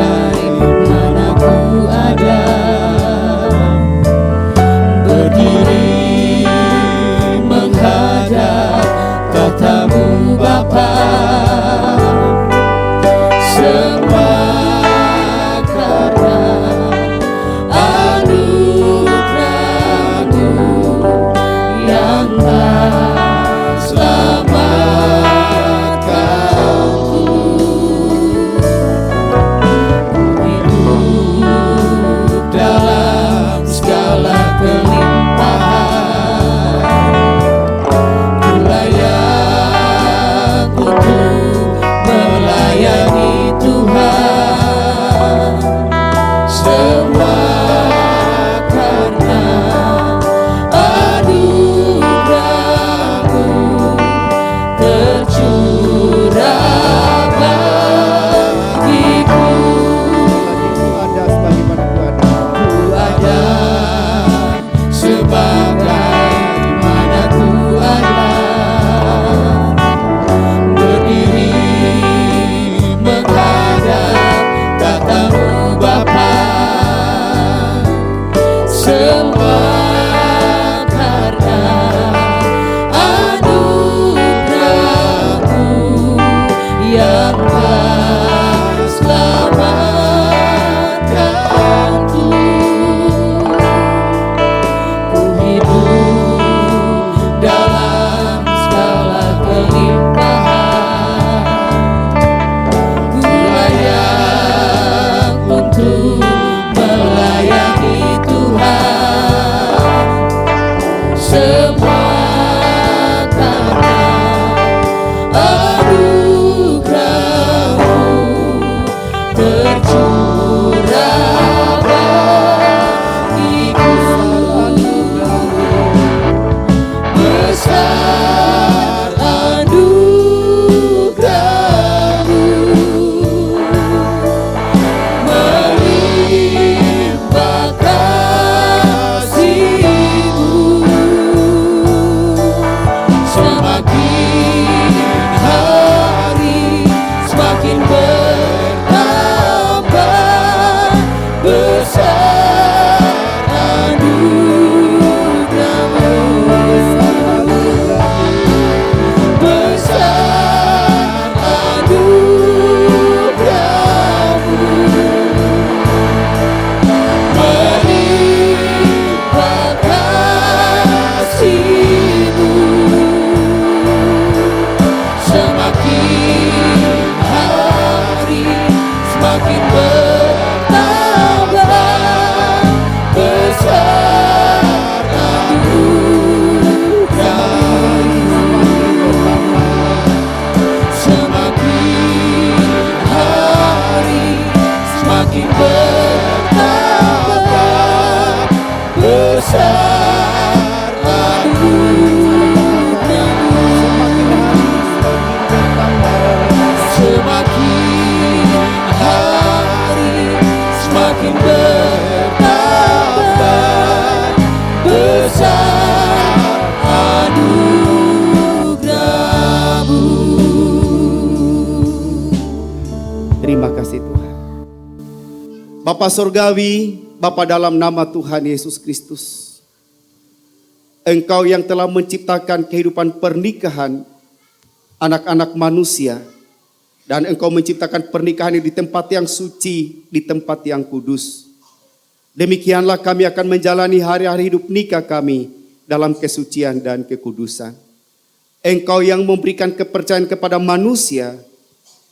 Sebagaimana ku ada, berdiri besar semakin hari semakin bertambah besar anugerah-Mu. Terima kasih Tuhan. Bapa Surgawi, Bapa dalam nama Tuhan Yesus Kristus, Engkau yang telah menciptakan kehidupan pernikahan anak-anak manusia, dan Engkau menciptakan pernikahan di tempat yang suci, di tempat yang kudus. Demikianlah kami akan menjalani hari-hari hidup nikah kami dalam kesucian dan kekudusan. Engkau yang memberikan kepercayaan kepada manusia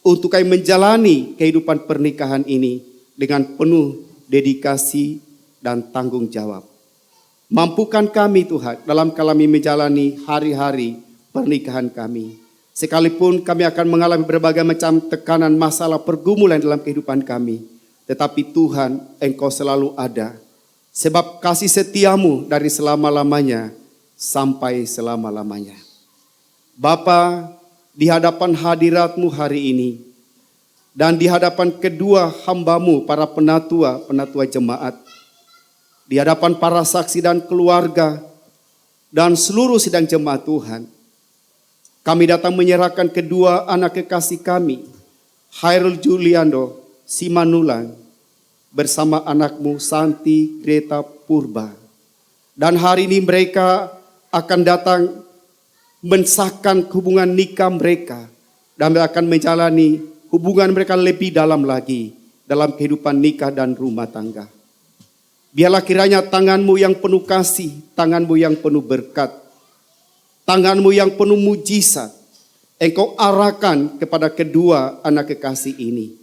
untuk kami menjalani kehidupan pernikahan ini dengan penuh dedikasi dan tanggung jawab. Mampukan kami Tuhan dalam kami menjalani hari-hari pernikahan kami. Sekalipun kami akan mengalami berbagai macam tekanan, masalah, pergumulan dalam kehidupan kami, tetapi Tuhan, Engkau selalu ada. Sebab kasih setiamu dari selama-lamanya sampai selama-lamanya. Bapa, di hadapan hadirat-Mu hari ini, dan di hadapan kedua hamba-Mu, para penatua jemaat, di hadapan para saksi dan keluarga, dan seluruh sidang jemaat Tuhan, kami datang menyerahkan kedua anak kekasih kami, Khairul Juliando Simanulang, bersama anakmu Santi Greta Purba. Dan hari ini mereka akan datang mensahkan hubungan nikah mereka, dan akan menjalani hubungan mereka lebih dalam lagi dalam kehidupan nikah dan rumah tangga. Biarlah kiranya tangan-Mu yang penuh kasih, tangan-Mu yang penuh berkat, tangan-Mu yang penuh mujizat, Engkau arahkan kepada kedua anak kekasih ini.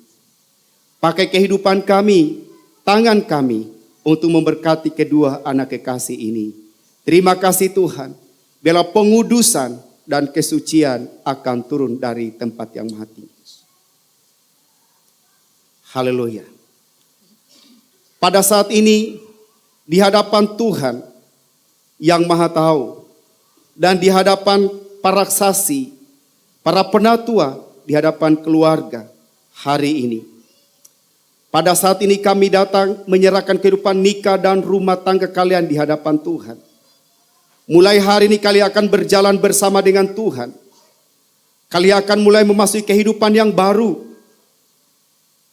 Pakai kehidupan kami, tangan kami, untuk memberkati kedua anak kekasih ini. Terima kasih Tuhan. Biarlah pengudusan dan kesucian akan turun dari tempat yang maha tinggi. Haleluya. Pada saat ini, di hadapan Tuhan yang maha tahu, dan di hadapan para saksi, para penatua, di hadapan keluarga hari ini. Pada saat ini kami datang menyerahkan kehidupan nikah dan rumah tangga kalian di hadapan Tuhan. Mulai hari ini kalian akan berjalan bersama dengan Tuhan. Kalian akan mulai memasuki kehidupan yang baru.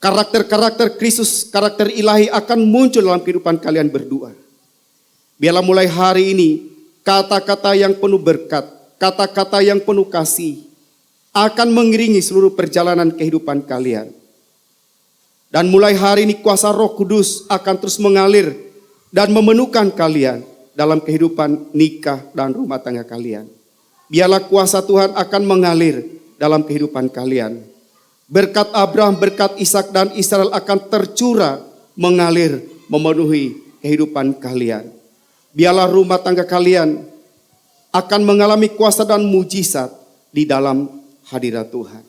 Karakter-karakter Kristus, karakter ilahi akan muncul dalam kehidupan kalian berdua. Biarlah mulai hari ini kata-kata yang penuh berkat, kata-kata yang penuh kasih akan mengiringi seluruh perjalanan kehidupan kalian. Dan mulai hari ini kuasa Roh Kudus akan terus mengalir dan memenuhkan kalian dalam kehidupan nikah dan rumah tangga kalian. Biarlah kuasa Tuhan akan mengalir dalam kehidupan kalian. Berkat Abraham, berkat Ishak dan Israel akan tercurah, mengalir, memenuhi kehidupan kalian. Biarlah rumah tangga kalian akan mengalami kuasa dan mujizat di dalam hadirat Tuhan.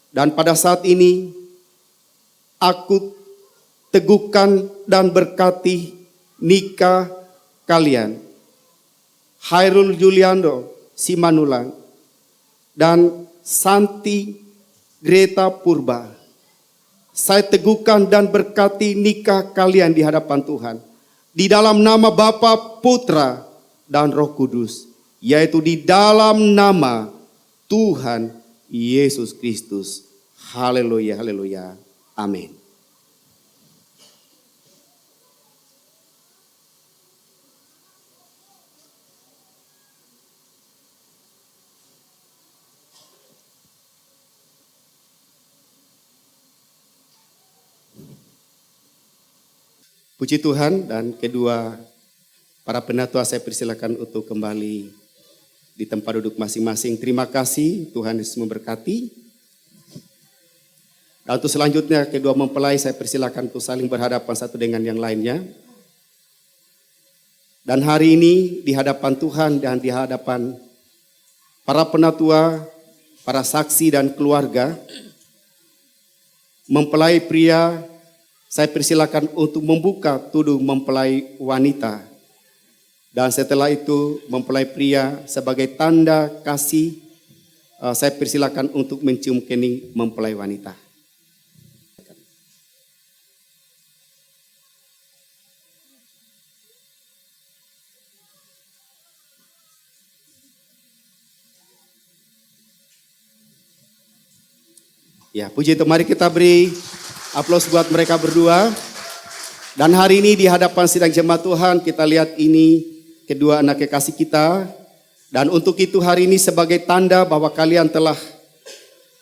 Dan pada saat ini, aku teguhkan dan berkati nikah kalian, Khairul Juliando Simanulang dan Santi Greta Purba. Saya teguhkan dan berkati nikah kalian di hadapan Tuhan, di dalam nama Bapa, Putra, dan Roh Kudus, yaitu di dalam nama Tuhan Yesus Kristus. Haleluya, haleluya, amin. Puji Tuhan, dan kedua para penatua saya persilakan untuk kembali di tempat duduk masing-masing. Terima kasih, Tuhan Yesus memberkati. Dan untuk selanjutnya kedua mempelai saya persilakan untuk saling berhadapan satu dengan yang lainnya. Dan hari ini di hadapan Tuhan dan di hadapan para penatua, para saksi dan keluarga, mempelai pria saya persilakan untuk membuka tudung mempelai wanita Dan setelah itu mempelai pria sebagai tanda kasih, saya persilakan untuk mencium kening mempelai wanita. Ya, puji Tuhan, mari kita beri aplaus buat mereka berdua. Dan hari ini di hadapan sidang jemaat Tuhan, kita lihat ini kedua anak kekasih kita. Dan untuk itu hari ini sebagai tanda bahwa kalian telah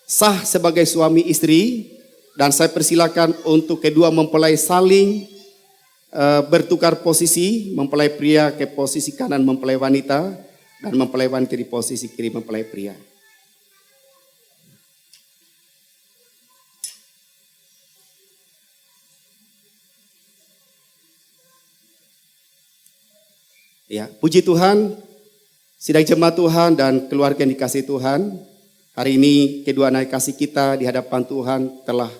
sah sebagai suami istri. Dan saya persilakan untuk kedua mempelai saling bertukar posisi. Mempelai pria ke posisi kanan mempelai wanita. Dan mempelai wanita di posisi kiri mempelai pria. Ya, puji Tuhan, sidang jemaat Tuhan dan keluarga yang dikasihi Tuhan. Hari ini kedua anak kasih kita di hadapan Tuhan telah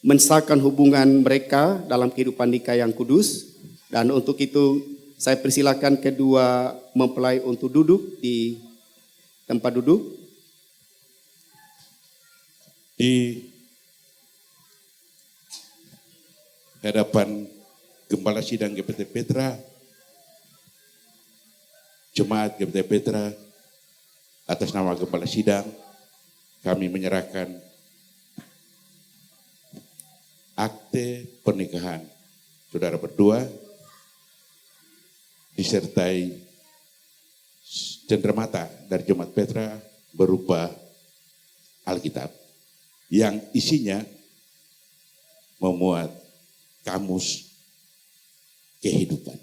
mensahkan hubungan mereka dalam kehidupan nikah yang kudus. Dan untuk itu saya persilakan kedua mempelai untuk duduk di tempat duduk. Di hadapan Gembala Sidang GPT Petra, Jemaat GPT Petra, atas nama Gembala Sidang, kami menyerahkan akte pernikahan saudara berdua disertai cenderamata dari Jemaat Petra berupa Alkitab yang isinya memuat kamus kehidupan.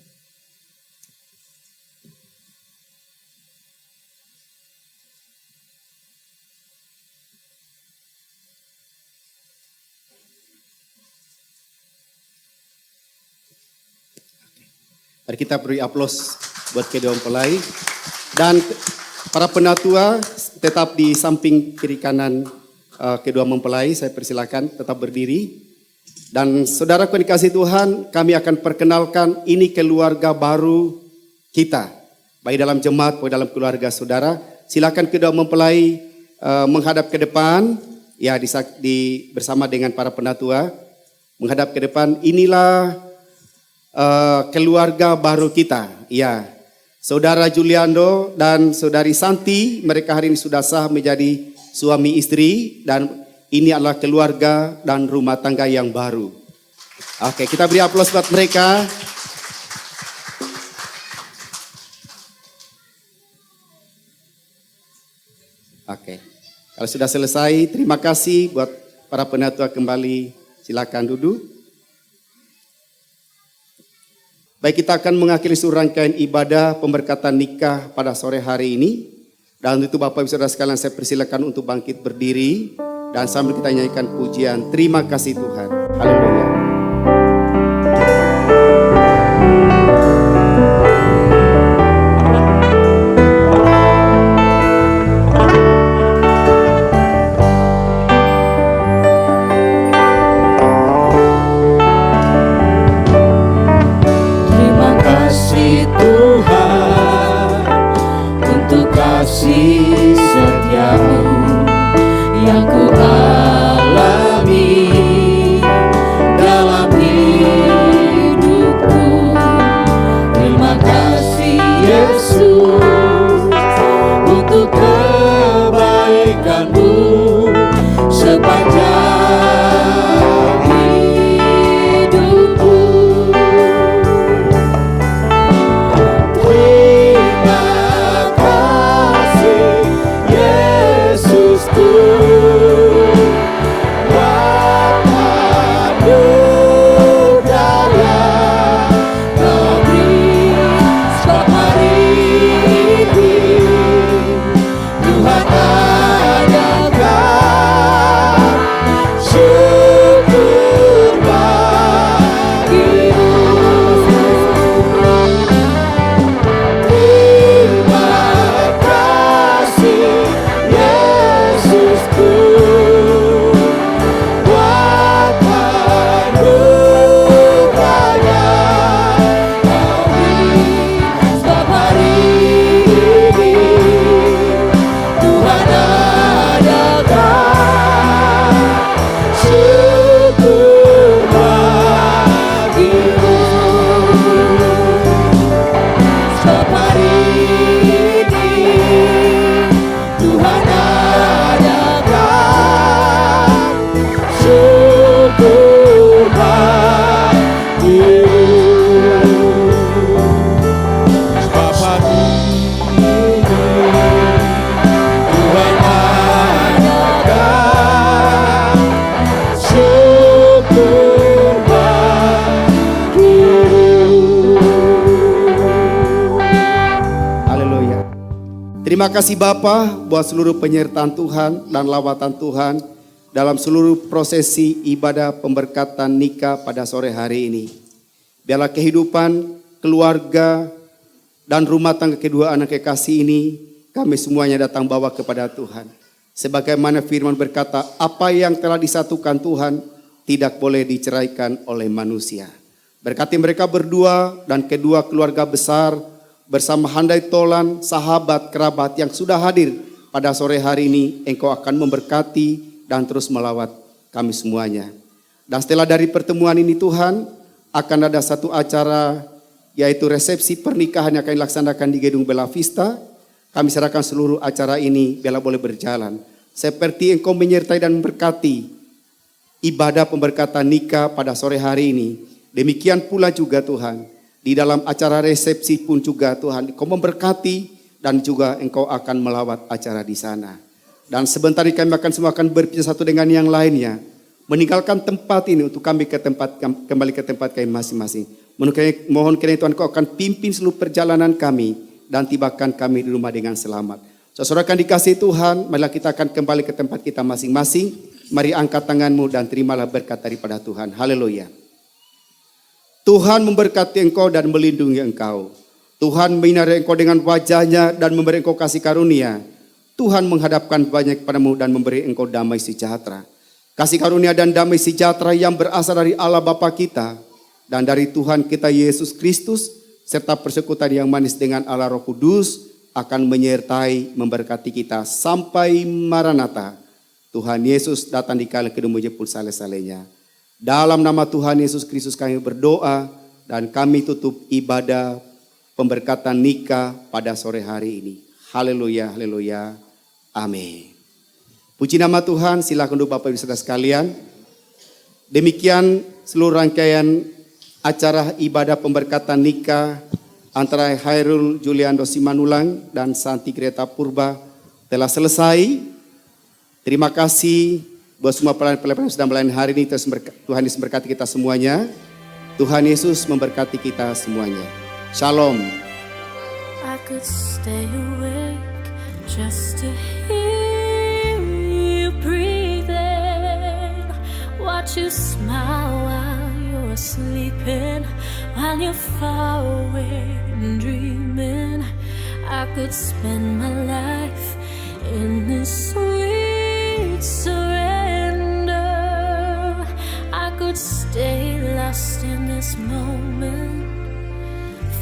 Mari kita beri aplaus buat kedua mempelai. Dan para penatua tetap di samping kiri kanan kedua mempelai. Saya persilakan tetap berdiri. Dan saudaraku yang dikasihi Tuhan, kami akan perkenalkan ini keluarga baru kita. Baik dalam jemaat, baik dalam keluarga saudara. Silakan kedua mempelai menghadap ke depan. Ya, bersama dengan para penatua. Menghadap ke depan, inilah keluarga baru kita, ya, saudara Juliando dan saudari Santi, mereka hari ini sudah sah menjadi suami istri dan ini adalah keluarga dan rumah tangga yang baru. Oke, kita beri aplaus buat mereka. Oke, kalau sudah selesai, terima kasih buat para penatua kembali, silakan duduk. Baik, kita akan mengakhiri seluruh rangkaian ibadah pemberkatan nikah pada sore hari ini. Dan untuk Bapak Ibu Saudara sekalian, saya persilakan untuk bangkit berdiri dan sambil kita nyanyikan pujian Terima Kasih Tuhan. Haleluya. Kasih setiamu yang ku alami Terima kasih Bapa buat seluruh penyertaan Tuhan dan lawatan Tuhan dalam seluruh prosesi ibadah pemberkatan nikah pada sore hari ini. Biarlah kehidupan, keluarga, dan rumah tangga kedua anak kekasih ini kami semuanya datang bawa kepada Tuhan. Sebagaimana firman berkata, apa yang telah disatukan Tuhan tidak boleh diceraikan oleh manusia. Berkati mereka berdua dan kedua keluarga besar bersama handai tolan, sahabat, kerabat yang sudah hadir pada sore hari ini. Engkau akan memberkati dan terus melawat kami semuanya. Dan setelah dari pertemuan ini Tuhan, akan ada satu acara yaitu resepsi pernikahan yang akan dilaksanakan di Gedung Bella Vista. Kami serahkan seluruh acara ini biarlah boleh berjalan seperti Engkau menyertai dan memberkati ibadah pemberkatan nikah pada sore hari ini. Demikian pula juga Tuhan, di dalam acara resepsi pun juga Tuhan Engkau memberkati dan juga Engkau akan melawat acara di sana. Dan sebentar ini kami akan semua akan berpisah satu dengan yang lainnya, meninggalkan tempat ini untuk kami kembali ke tempat kami masing-masing. Mohon kiranya Tuhan Engkau akan pimpin seluruh perjalanan kami dan tibakan kami di rumah dengan selamat. Saudara akan dikasihi Tuhan, marilah kita akan kembali ke tempat kita masing-masing. Mari angkat tanganmu dan terimalah berkat daripada Tuhan. Haleluya. Tuhan memberkati engkau dan melindungi engkau. Tuhan menyinari engkau dengan wajahnya dan memberi engkau kasih karunia. Tuhan menghadapkan banyak kepadamu dan memberi engkau damai sejahtera. Kasih karunia dan damai sejahtera yang berasal dari Allah Bapa kita dan dari Tuhan kita Yesus Kristus serta persekutuan yang manis dengan Allah Roh Kudus akan menyertai memberkati kita sampai Maranatha. Tuhan Yesus datang di kala kedua pun sale-salenya. Dalam nama Tuhan Yesus Kristus kami berdoa dan kami tutup ibadah pemberkatan nikah pada sore hari ini. Haleluya, haleluya, amin. Puji nama Tuhan, silakan duduk Bapak Ibu Saudara sekalian. Demikian seluruh rangkaian acara ibadah pemberkatan nikah antara Khairul Juliando Simanulang dan Santi Greta Purba telah selesai. Terima kasih buat semua pelayan-pelayan yang sedang melayani hari ini. Tuhan Yesus memberkati kita semuanya. Tuhan Yesus memberkati kita semuanya. Shalom. I could stay awake just to hear you breathing, watch you smile while you're sleeping, while you're far away and dreaming. I could spend my life in this sweet surrender. I could stay lost in this moment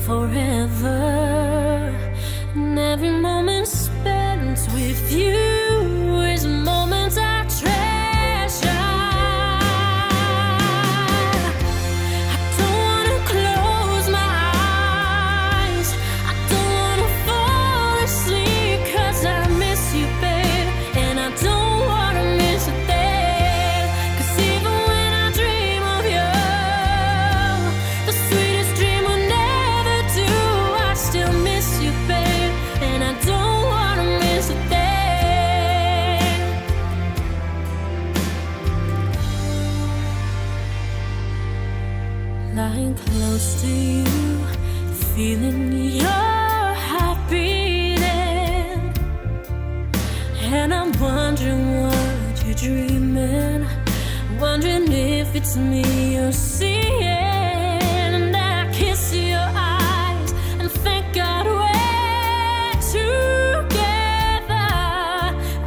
forever. And every moment spent with you is a moment I treasure. I don't wanna close my eyes, I don't wanna fall asleep, 'cause I miss you, babe, and I don't wanna miss a thing. 'Cause even when I dream of you, the sweetest dream will never do. I still miss you, babe, and I don't wanna miss a thing. Lying close to you, feeling your heart beating, and I'm wondering what you're dreaming, wondering if it's me you're seeing. And I kiss your eyes and thank God we're together.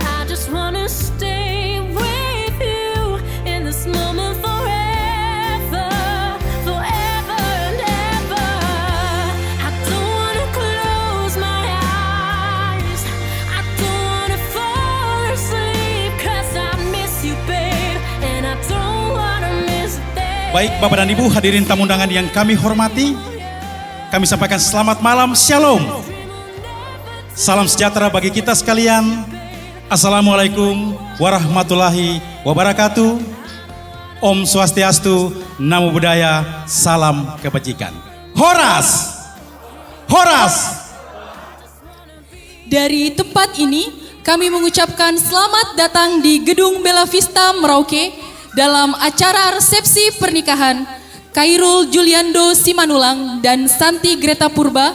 I just wanna stay with you in this moment forever, forever and ever. I don't wanna close my eyes, I don't wanna fall asleep, 'cause I miss you, babe, and I don't wanna miss a thing. Baik Bapak dan Ibu hadirin tamu undangan yang kami hormati, kami sampaikan selamat malam, shalom. Salam sejahtera bagi kita sekalian. Assalamualaikum warahmatullahi wabarakatuh. Om Swastiastu, Namo Buddhaya, salam kebajikan. Horas! Horas! Dari tempat ini kami mengucapkan selamat datang di Gedung Bella Vista Merauke dalam acara resepsi pernikahan Khairul Juliando Simanulang dan Santi Greta Purba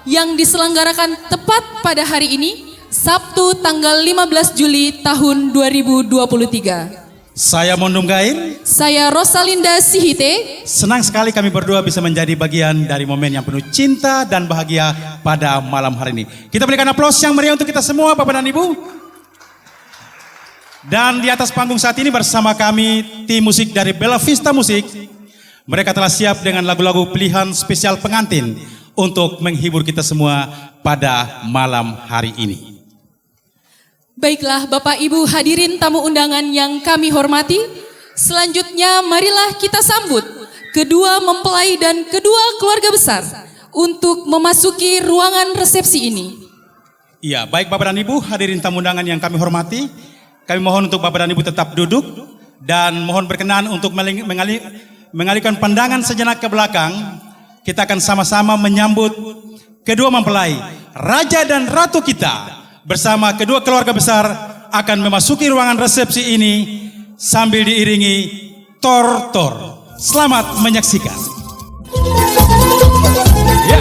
yang diselenggarakan tepat pada hari ini, Sabtu tanggal 15 Juli tahun 2023. Saya Mondum Gair. Saya Rosalinda Sihite. Senang sekali kami berdua bisa menjadi bagian dari momen yang penuh cinta dan bahagia pada malam hari ini. Kita berikan aplaus yang meriah untuk kita semua Bapak dan Ibu. Dan di atas panggung saat ini bersama kami tim musik dari Bella Vista Musik. Mereka telah siap dengan lagu-lagu pilihan spesial pengantin untuk menghibur kita semua pada malam hari ini. Baiklah Bapak Ibu hadirin tamu undangan yang kami hormati. Selanjutnya marilah kita sambut kedua mempelai dan kedua keluarga besar untuk memasuki ruangan resepsi ini. Iya, baik Bapak dan Ibu hadirin tamu undangan yang kami hormati. Kami mohon untuk Bapak dan Ibu tetap duduk dan mohon berkenan untuk mengalihkan pandangan sejenak ke belakang. Kita akan sama-sama menyambut kedua mempelai, Raja dan Ratu kita. Bersama kedua keluarga besar akan memasuki ruangan resepsi ini sambil diiringi tor-tor. Selamat menyaksikan. Ya.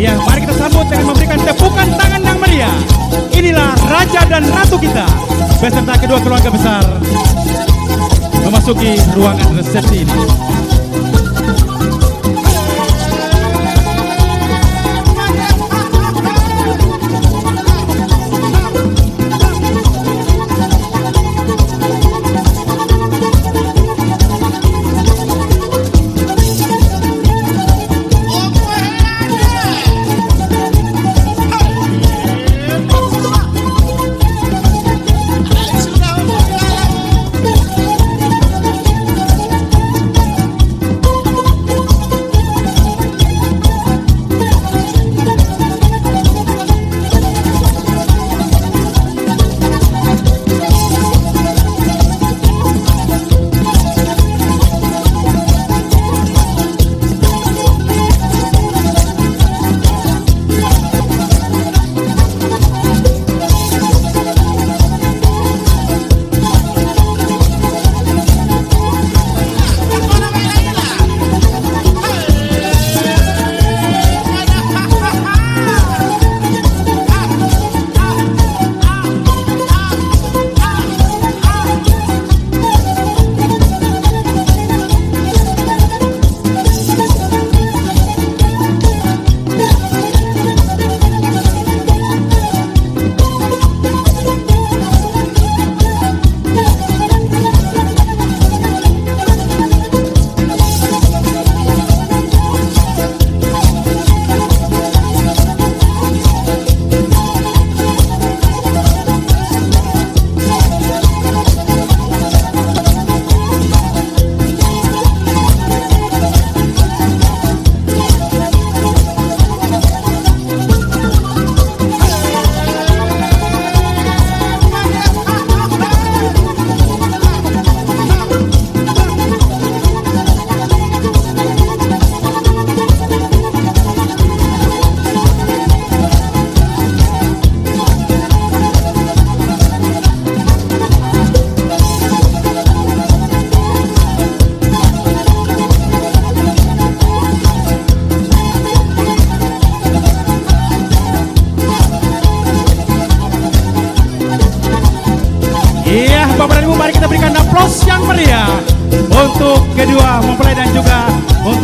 Ya, mari kita sambut dengan memberikan tepukan tangan yang meriah. Inilah Raja dan Ratu kita beserta kedua keluarga besar memasuki ruangan resepsi ini.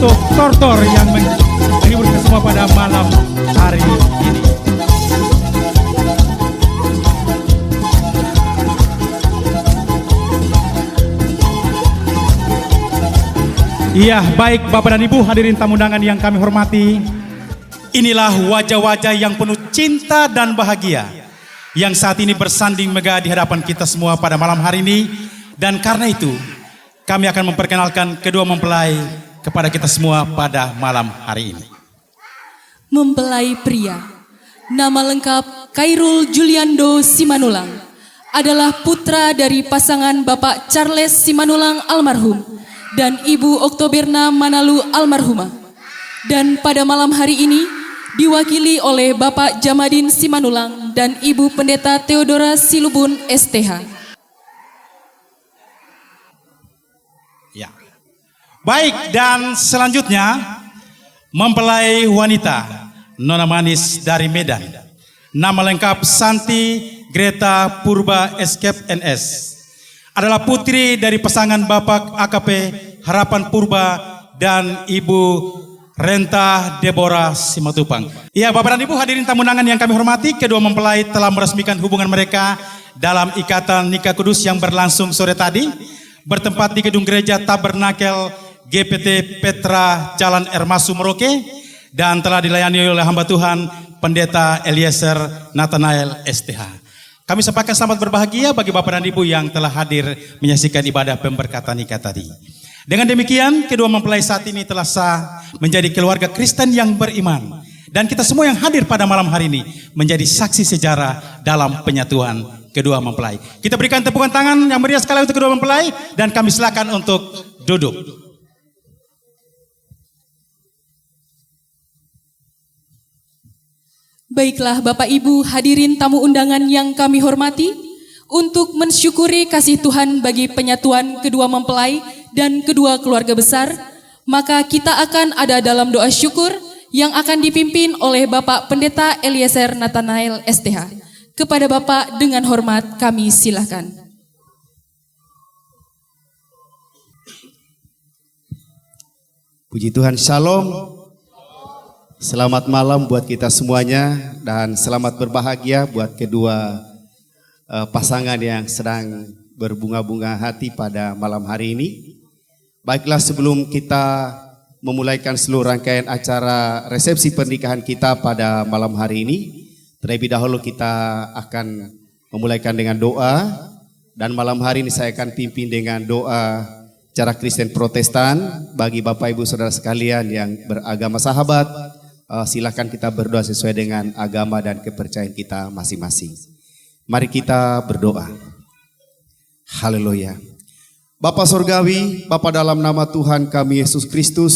untuk Tortor yang menghibur kita semua pada malam hari ini. Iya, baik Bapak dan Ibu hadirin tamu undangan yang kami hormati. Inilah wajah-wajah yang penuh cinta dan bahagia yang saat ini bersanding megah di hadapan kita semua pada malam hari ini. Dan karena itu, kami akan memperkenalkan kedua mempelai kepada kita semua pada malam hari ini. Mempelai pria, nama lengkap Khairul Juliando Simanulang, adalah putra dari pasangan Bapak Charles Simanulang almarhum dan Ibu Oktoberna Manalu almarhumah. Dan pada malam hari ini diwakili oleh Bapak Jamadin Simanulang dan Ibu Pendeta Theodora Silubun STH. Ya. Baik, dan selanjutnya mempelai wanita nona manis dari Medan. Nama lengkap Santi Greta Purba Escape NS. Adalah putri dari pasangan Bapak AKP Harapan Purba dan Ibu Renta Deborah Simatupang. Ya, Bapak dan Ibu hadirin tamu undangan yang kami hormati, kedua mempelai telah meresmikan hubungan mereka dalam ikatan nikah kudus yang berlangsung sore tadi, bertempat di gedung gereja Tabernakel GPT Petra Jalan Ermasu Merauke, dan telah dilayani oleh hamba Tuhan Pendeta Eliezer Nathanael STH. Kami sampaikan selamat berbahagia bagi Bapak dan Ibu yang telah hadir menyaksikan ibadah pemberkatan nikah tadi. Dengan demikian, kedua mempelai saat ini telah sah menjadi keluarga Kristen yang beriman. Dan kita semua yang hadir pada malam hari ini menjadi saksi sejarah dalam penyatuan kedua mempelai. Kita berikan tepukan tangan yang meriah sekali untuk kedua mempelai dan kami silakan untuk duduk. Baiklah Bapak Ibu hadirin tamu undangan yang kami hormati, untuk mensyukuri kasih Tuhan bagi penyatuan kedua mempelai dan kedua keluarga besar, maka kita akan ada dalam doa syukur yang akan dipimpin oleh Bapak Pendeta Eliezer Nathanael STH. Kepada Bapak dengan hormat kami silakan. Puji Tuhan, Shalom. Selamat malam buat kita semuanya dan selamat berbahagia buat kedua pasangan yang sedang berbunga-bunga hati pada malam hari ini. Baiklah, sebelum kita memulaikan seluruh rangkaian acara resepsi pernikahan kita pada malam hari ini, terlebih dahulu kita akan memulaikan dengan doa, dan malam hari ini saya akan pimpin dengan doa cara Kristen Protestan bagi Bapak Ibu Saudara sekalian yang beragama sahabat. Silakan kita berdoa sesuai dengan agama dan kepercayaan kita masing-masing. Mari kita berdoa. Haleluya. Bapa Sorgawi, Bapa dalam nama Tuhan kami Yesus Kristus,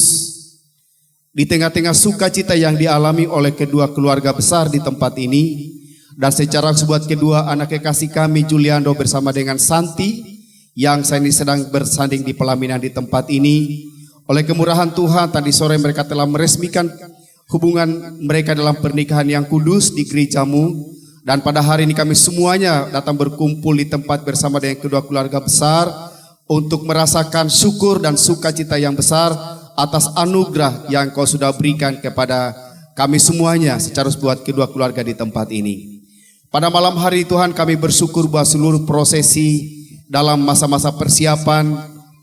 di tengah-tengah sukacita yang dialami oleh kedua keluarga besar di tempat ini, dan secara buat kedua anak kekasih kami Juliando bersama dengan Santi yang saat ini sedang bersanding di pelaminan di tempat ini, oleh kemurahan Tuhan tadi sore mereka telah meresmikan hubungan mereka dalam pernikahan yang kudus di gerejamu, dan pada hari ini kami semuanya datang berkumpul di tempat bersama dengan kedua keluarga besar untuk merasakan syukur dan sukacita yang besar atas anugerah yang Kau sudah berikan kepada kami semuanya secara buat kedua keluarga di tempat ini. Pada malam hari Tuhan kami bersyukur bahwa seluruh prosesi dalam masa-masa persiapan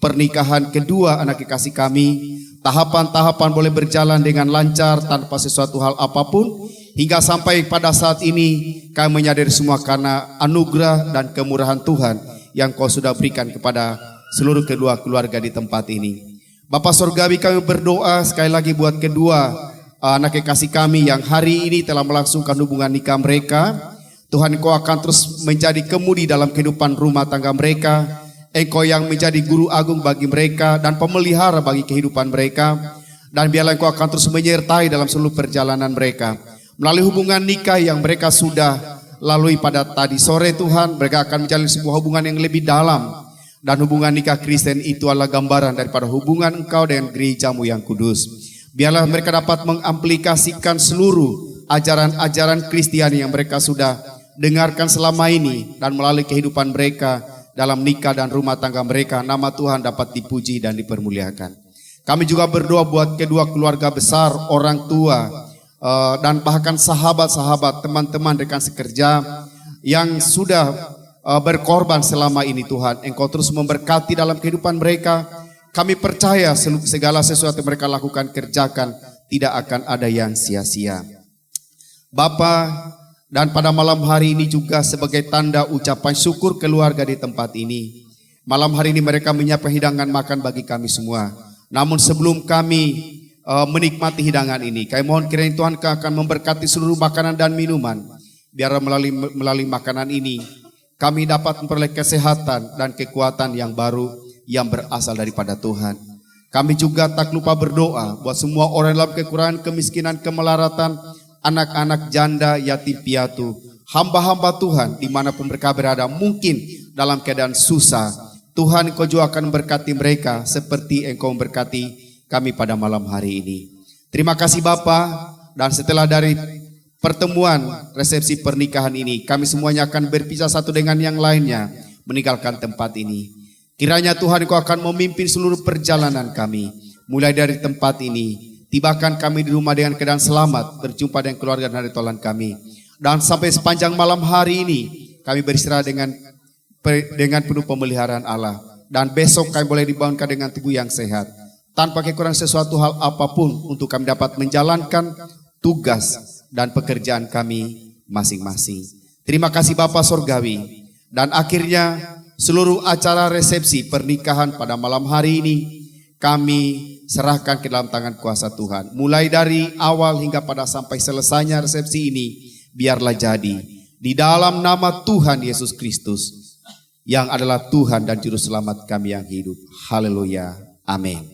pernikahan kedua anak kekasih kami, tahapan-tahapan boleh berjalan dengan lancar tanpa sesuatu hal apapun, hingga sampai pada saat ini kami menyadari semua karena anugerah dan kemurahan Tuhan yang Kau sudah berikan kepada seluruh kedua keluarga di tempat ini. Bapa Sorgawi, kami berdoa sekali lagi buat kedua anak kekasih kami yang hari ini telah melangsungkan hubungan nikah mereka. Tuhan, Kau akan terus menjadi kemudi dalam kehidupan rumah tangga mereka. Engkau yang menjadi guru agung bagi mereka dan pemelihara bagi kehidupan mereka. Dan biarlah Engkau akan terus menyertai dalam seluruh perjalanan mereka. Melalui hubungan nikah yang mereka sudah lalui pada tadi sore Tuhan, mereka akan menjalin sebuah hubungan yang lebih dalam. Dan hubungan nikah Kristen itu adalah gambaran daripada hubungan Engkau dengan gerejamu yang kudus. Biarlah mereka dapat mengaplikasikan seluruh ajaran-ajaran Kristiani yang mereka sudah dengarkan selama ini, dan melalui kehidupan mereka dalam nikah dan rumah tangga mereka, nama Tuhan dapat dipuji dan dipermuliakan. Kami juga berdoa buat kedua keluarga besar, orang tua, dan bahkan sahabat-sahabat, teman-teman, rekan sekerja yang sudah berkorban selama ini Tuhan. Engkau terus memberkati dalam kehidupan mereka. Kami percaya segala sesuatu yang mereka lakukan, kerjakan, tidak akan ada yang sia-sia. Bapa, dan pada malam hari ini juga sebagai tanda ucapan syukur keluarga di tempat ini. Malam hari ini mereka menyiapkan hidangan makan bagi kami semua. Namun sebelum kami menikmati hidangan ini, kami mohon kiranya Tuhan akan memberkati seluruh makanan dan minuman. Biar melalui makanan ini kami dapat memperoleh kesehatan dan kekuatan yang baru yang berasal daripada Tuhan. Kami juga tak lupa berdoa buat semua orang dalam kekurangan, kemiskinan, kemelaratan, anak-anak janda, yatim piatu, hamba-hamba Tuhan dimanapun mereka berada, mungkin dalam keadaan susah. Tuhan, Engkau juga akan memberkati mereka seperti Engkau memberkati kami pada malam hari ini. Terima kasih Bapa, dan setelah dari pertemuan resepsi pernikahan ini, kami semuanya akan berpisah satu dengan yang lainnya, meninggalkan tempat ini. Kiranya Tuhan, Engkau akan memimpin seluruh perjalanan kami, mulai dari tempat ini. Tibakan kami di rumah dengan keadaan selamat, berjumpa dengan keluarga dan ritualan kami. Dan sampai sepanjang malam hari ini, kami beristirahat dengan penuh pemeliharaan Allah. Dan besok kami boleh dibangunkan dengan tubuh yang sehat, tanpa kekurangan sesuatu hal apapun, untuk kami dapat menjalankan tugas dan pekerjaan kami masing-masing. Terima kasih Bapa Sorgawi. Dan akhirnya seluruh acara resepsi pernikahan pada malam hari ini kami serahkan ke dalam tangan kuasa Tuhan. Mulai dari awal hingga pada sampai selesainya resepsi ini, biarlah jadi di dalam nama Tuhan Yesus Kristus yang adalah Tuhan dan Juru Selamat kami yang hidup. Haleluya. Amin.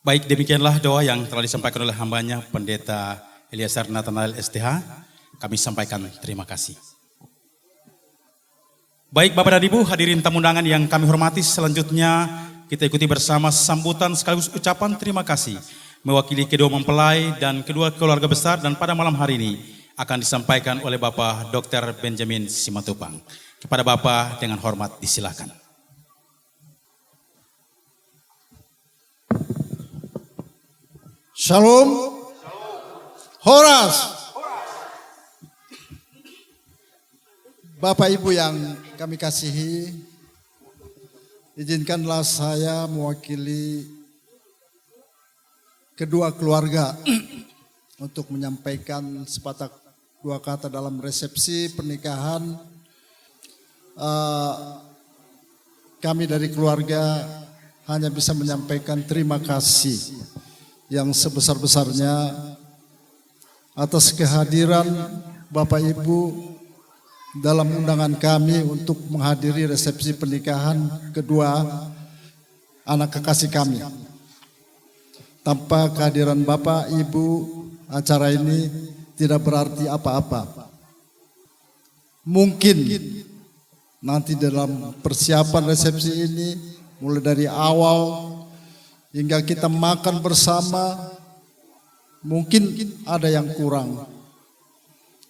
Baik, demikianlah doa yang telah disampaikan oleh hambanya Pendeta Eliazar Nathanael STH. Kami sampaikan terima kasih. Baik Bapak dan Ibu, hadirin tamu undangan yang kami hormati, selanjutnya kita ikuti bersama sambutan sekaligus ucapan terima kasih mewakili kedua mempelai dan kedua keluarga besar, dan pada malam hari ini akan disampaikan oleh Bapak Dr. Benjamin Simatupang. Kepada Bapak dengan hormat disilakan. Shalom. Horas. Bapak Ibu yang kami kasihi, izinkanlah saya mewakili kedua keluarga untuk menyampaikan sepatah dua kata dalam resepsi pernikahan. Kami dari keluarga hanya bisa menyampaikan terima kasih yang sebesar-besarnya atas kehadiran Bapak Ibu dalam undangan kami untuk menghadiri resepsi pernikahan kedua anak kekasih kami. Tanpa kehadiran Bapak Ibu, acara ini tidak berarti apa-apa. Mungkin nanti dalam persiapan resepsi ini, mulai dari awal hingga kita makan bersama, mungkin ada yang kurang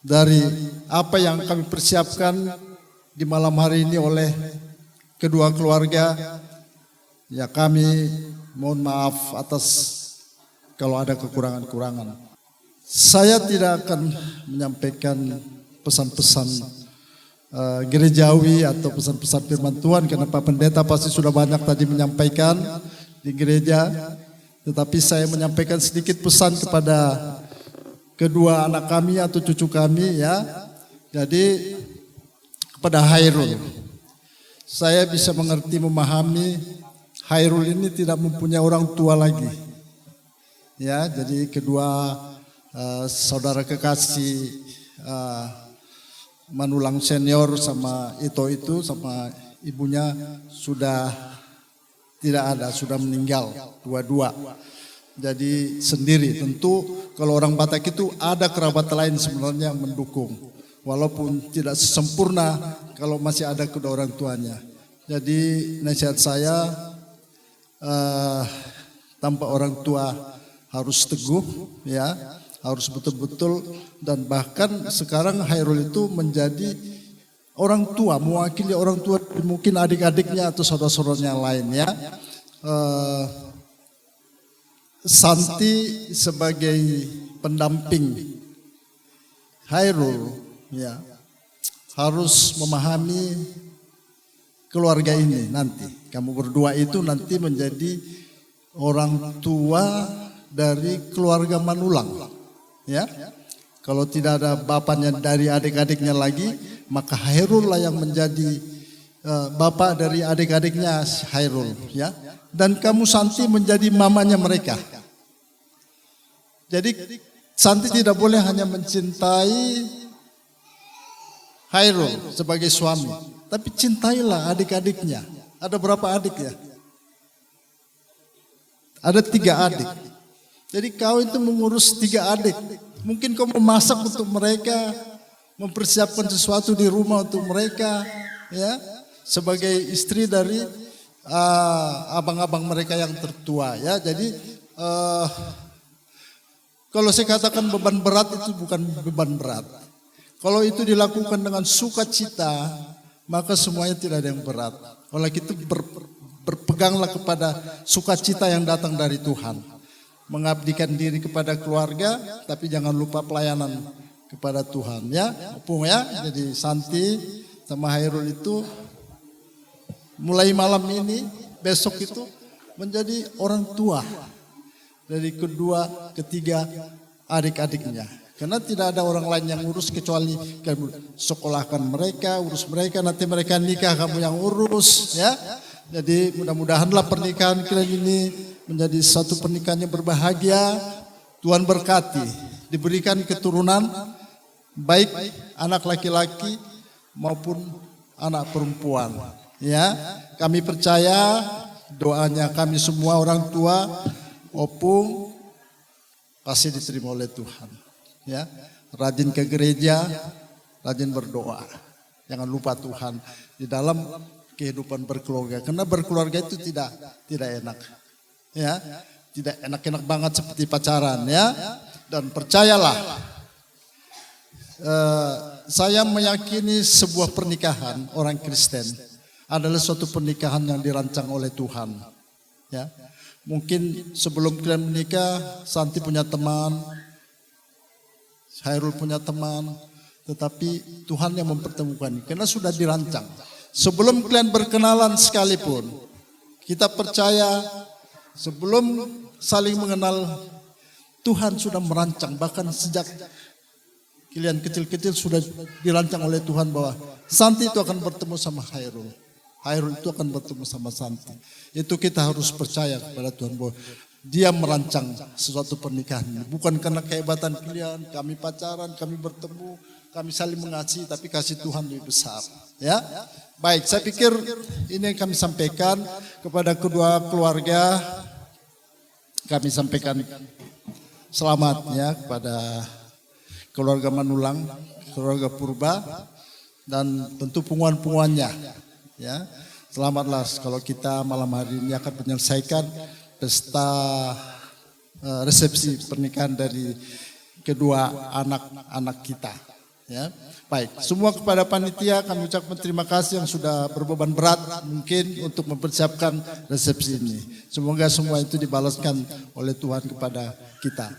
dari apa yang kami persiapkan di malam hari ini oleh kedua keluarga. Ya, kami mohon maaf atas kalau ada kekurangan-kurangan. Saya tidak akan menyampaikan pesan-pesan gerejawi atau pesan-pesan firman Tuhan, karena Pak Pendeta pasti sudah banyak tadi menyampaikan di gereja, tetapi saya menyampaikan sedikit pesan kepada kedua anak kami atau cucu kami ya. Jadi kepada Hairul, saya bisa mengerti, memahami Hairul ini tidak mempunyai orang tua lagi. Ya, jadi kedua saudara kekasih Manulang senior sama itu sama ibunya sudah tidak ada, sudah meninggal dua-dua. Jadi sendiri. Tentu kalau orang Batak itu ada kerabat lain sebenarnya yang mendukung, walaupun tidak sempurna kalau masih ada kedua orang tuanya. Jadi nasihat saya, tanpa orang tua harus teguh, ya, harus betul-betul. Dan bahkan sekarang Hairul itu menjadi orang tua, mewakili orang tua, mungkin adik-adiknya atau saudara-saudaranya lain ya. Santi sebagai pendamping Hairul ya harus memahami keluarga ini nanti. Kamu berdua itu nanti menjadi orang tua dari keluarga Manulang ya. Kalau tidak ada bapaknya dari adik-adiknya lagi, maka Hairul lah yang menjadi bapak dari adik-adiknya Hairul ya. Dan kamu Santi menjadi mamanya mereka. Jadi Santi tidak boleh hanya mencintai Hairul sebagai suami, tapi cintailah adik-adiknya. Ada berapa adik ya? Ada 3 adik. Jadi kau itu mengurus 3 adik. Mungkin kau memasak untuk mereka, mempersiapkan sesuatu di rumah untuk mereka, ya, sebagai istri dari abang-abang mereka yang tertua, ya. Jadi kalau saya katakan beban berat itu bukan beban berat. Kalau itu dilakukan dengan sukacita, maka semuanya tidak ada yang berat. Oleh itu berpeganglah kepada sukacita yang datang dari Tuhan. Mengabdikan diri kepada keluarga, tapi jangan lupa pelayanan kepada Tuhan, ya. Opung ya. Jadi Santi sama Hairul itu mulai malam ini, besok itu menjadi orang tua dari kedua, ketiga adik-adiknya. Karena tidak ada orang lain yang urus kecuali kamu sekolahkan mereka, urus mereka, nanti mereka nikah kamu yang urus, ya. Jadi mudah-mudahanlah pernikahan kalian ini menjadi satu pernikahan yang berbahagia. Tuhan berkati, diberikan keturunan baik anak laki-laki maupun anak perempuan. Ya, kami percaya doanya kami semua orang tua Opung pasti diterima oleh Tuhan. Ya, rajin ke gereja, rajin berdoa. Jangan lupa Tuhan di dalam kehidupan berkeluarga. Karena berkeluarga itu tidak enak. Ya, tidak enak-enak banget seperti pacaran, ya. Dan percayalah, saya meyakini sebuah pernikahan orang Kristen adalah suatu pernikahan yang dirancang oleh Tuhan. Ya, mungkin sebelum kalian menikah, Santi punya teman, Hairul punya teman, tetapi Tuhan yang mempertemukan, karena sudah dirancang. Sebelum kalian berkenalan sekalipun, kita percaya sebelum saling mengenal, Tuhan sudah merancang, bahkan sejak kalian kecil-kecil sudah dirancang oleh Tuhan bahwa Santi itu akan bertemu sama Hairul. Hairul itu akan bertemu sama Santi. Itu kita harus percaya kepada Tuhan bahwa Dia merancang sesuatu pernikahan ini. Bukan karena kehebatan kalian, kami pacaran, kami bertemu, kami saling mengasihi, tapi kasih Tuhan lebih besar. Ya, baik. Saya pikir ini yang kami sampaikan kepada kedua keluarga. Kami sampaikan selamat ya kepada keluarga Manulang, keluarga Purba, dan tentu punguan-punguannya. Ya, selamatlah kalau kita malam hari ini akan menyelesaikan pesta resepsi pernikahan dari kedua anak-anak kita. Ya, baik. Semua kepada panitia kami ucapkan terima kasih yang sudah berbeban berat mungkin untuk mempersiapkan resepsi ini. Semoga semua itu dibalaskan oleh Tuhan kepada kita.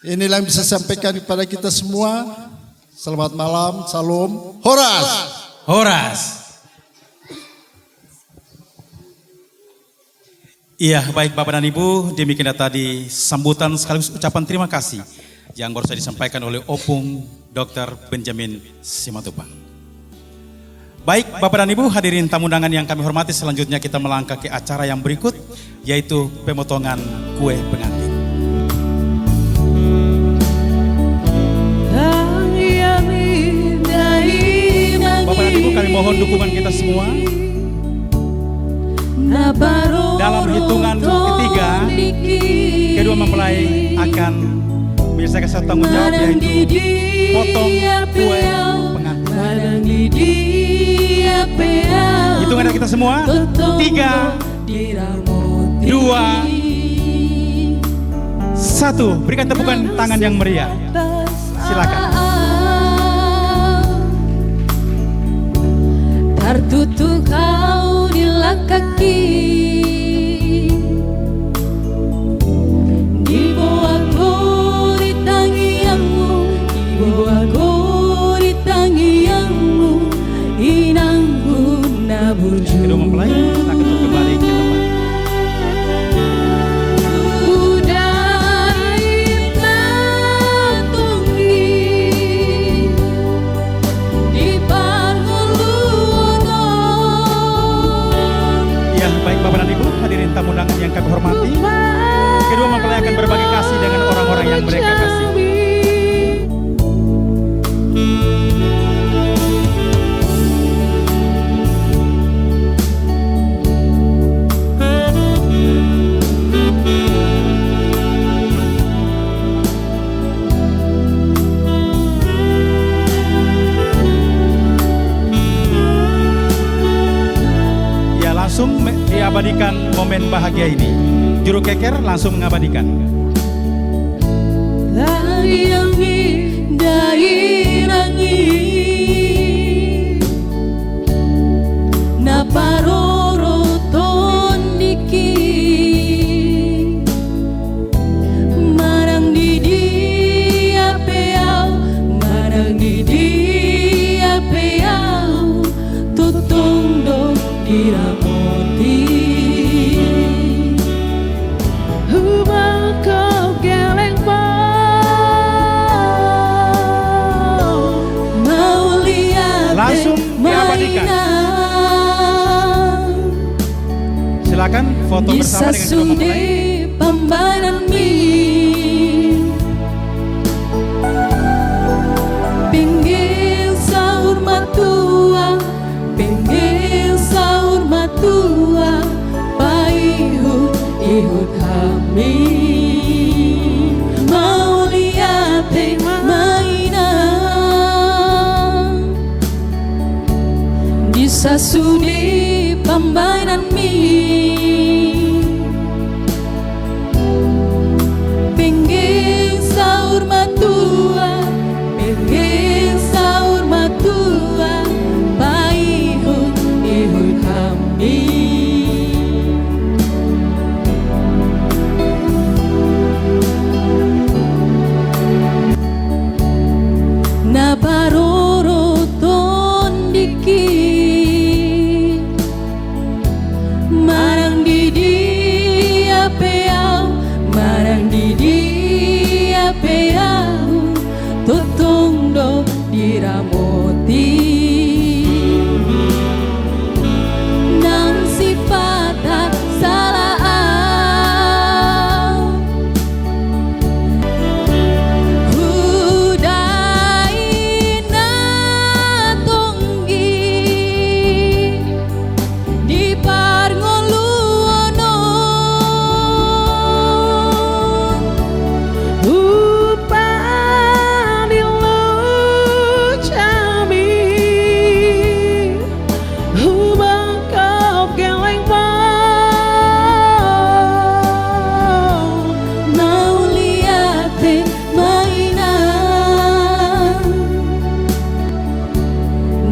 Inilah yang bisa saya sampaikan kepada kita semua. Selamat malam, salam, horas. Horas. Iya, baik Bapak dan Ibu, demikian tadi sambutan sekaligus ucapan terima kasih yang baru saja disampaikan oleh Opung Dr. Benjamin Simatupang. Baik Bapak dan Ibu, hadirin tamu undangan yang kami hormati, selanjutnya kita melangkah ke acara yang berikut, yaitu pemotongan kue pengantin. Bapak dan Ibu, kami mohon dukungan kita semua. Dalam hitungan ketiga, kedua mempelai akan menyelesaikan satu tanggung jawab, yaitu potong kue pengantin. Hitungan dari kita semua, 3, 2, 1. Berikan tepukan tangan yang meriah. Silakan. kaki. Di bawah goritang yangmu, di bawah goritang yangmu, inangku nabuju. Kedua mempelai akan kembali ke tempat. Bapak dan Ibu, hadirin tamu undangan yang kami hormati, kedua mempelai akan berbagi kasih dengan orang-orang yang mereka kasih. Langsung diabadikan momen bahagia ini. Juru keker langsung mengabadikan. Layangi dairangi naparoro tondiki marang didi apeau, marang didi apeau, tutong do diramo. Langsung diabadikan. Silakan foto bersama dengan kedua mempelai. Pinggir sahur matua, pinggir sahur matua, paihut ihut hami. Mau lihat sasudi pambainan mi, pinggir sahur matua, pinggir sahur matua, paihut ihut kami. Nabaroro tondiki marang didi apeau, marang didi apeau, tutong do diramoti nang sifat salah hudai na tonggi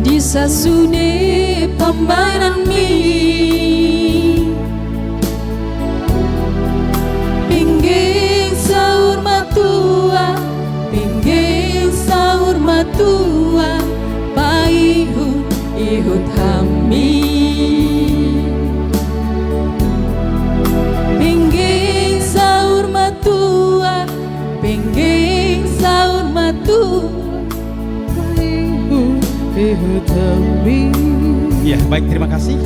di sasude pambainan mi, pinggir sahur matua, pinggir sahur matua, paihut ihut hami. Pinggir sahur matua, pinggir sahur matua, ya, baik, terima kasih.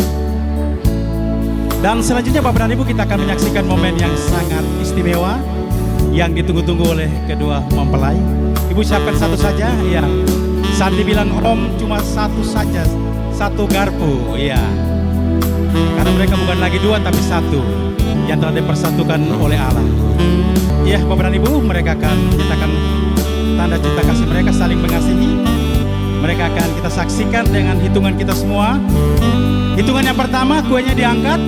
Dan selanjutnya Bapak dan Ibu, kita akan menyaksikan momen yang sangat istimewa yang ditunggu-tunggu oleh kedua mempelai. Ibu siapkan satu saja, ya. Saat dibilang om cuma satu saja, satu garpu, ya. Karena mereka bukan lagi dua tapi satu yang telah dipersatukan oleh Allah. Ya, Bapak dan Ibu, mereka akan menyatakan tanda cinta kasih mereka, saling mengasihi. Mereka akan kita saksikan dengan hitungan kita semua. Hitungan yang pertama, kuenya diangkat.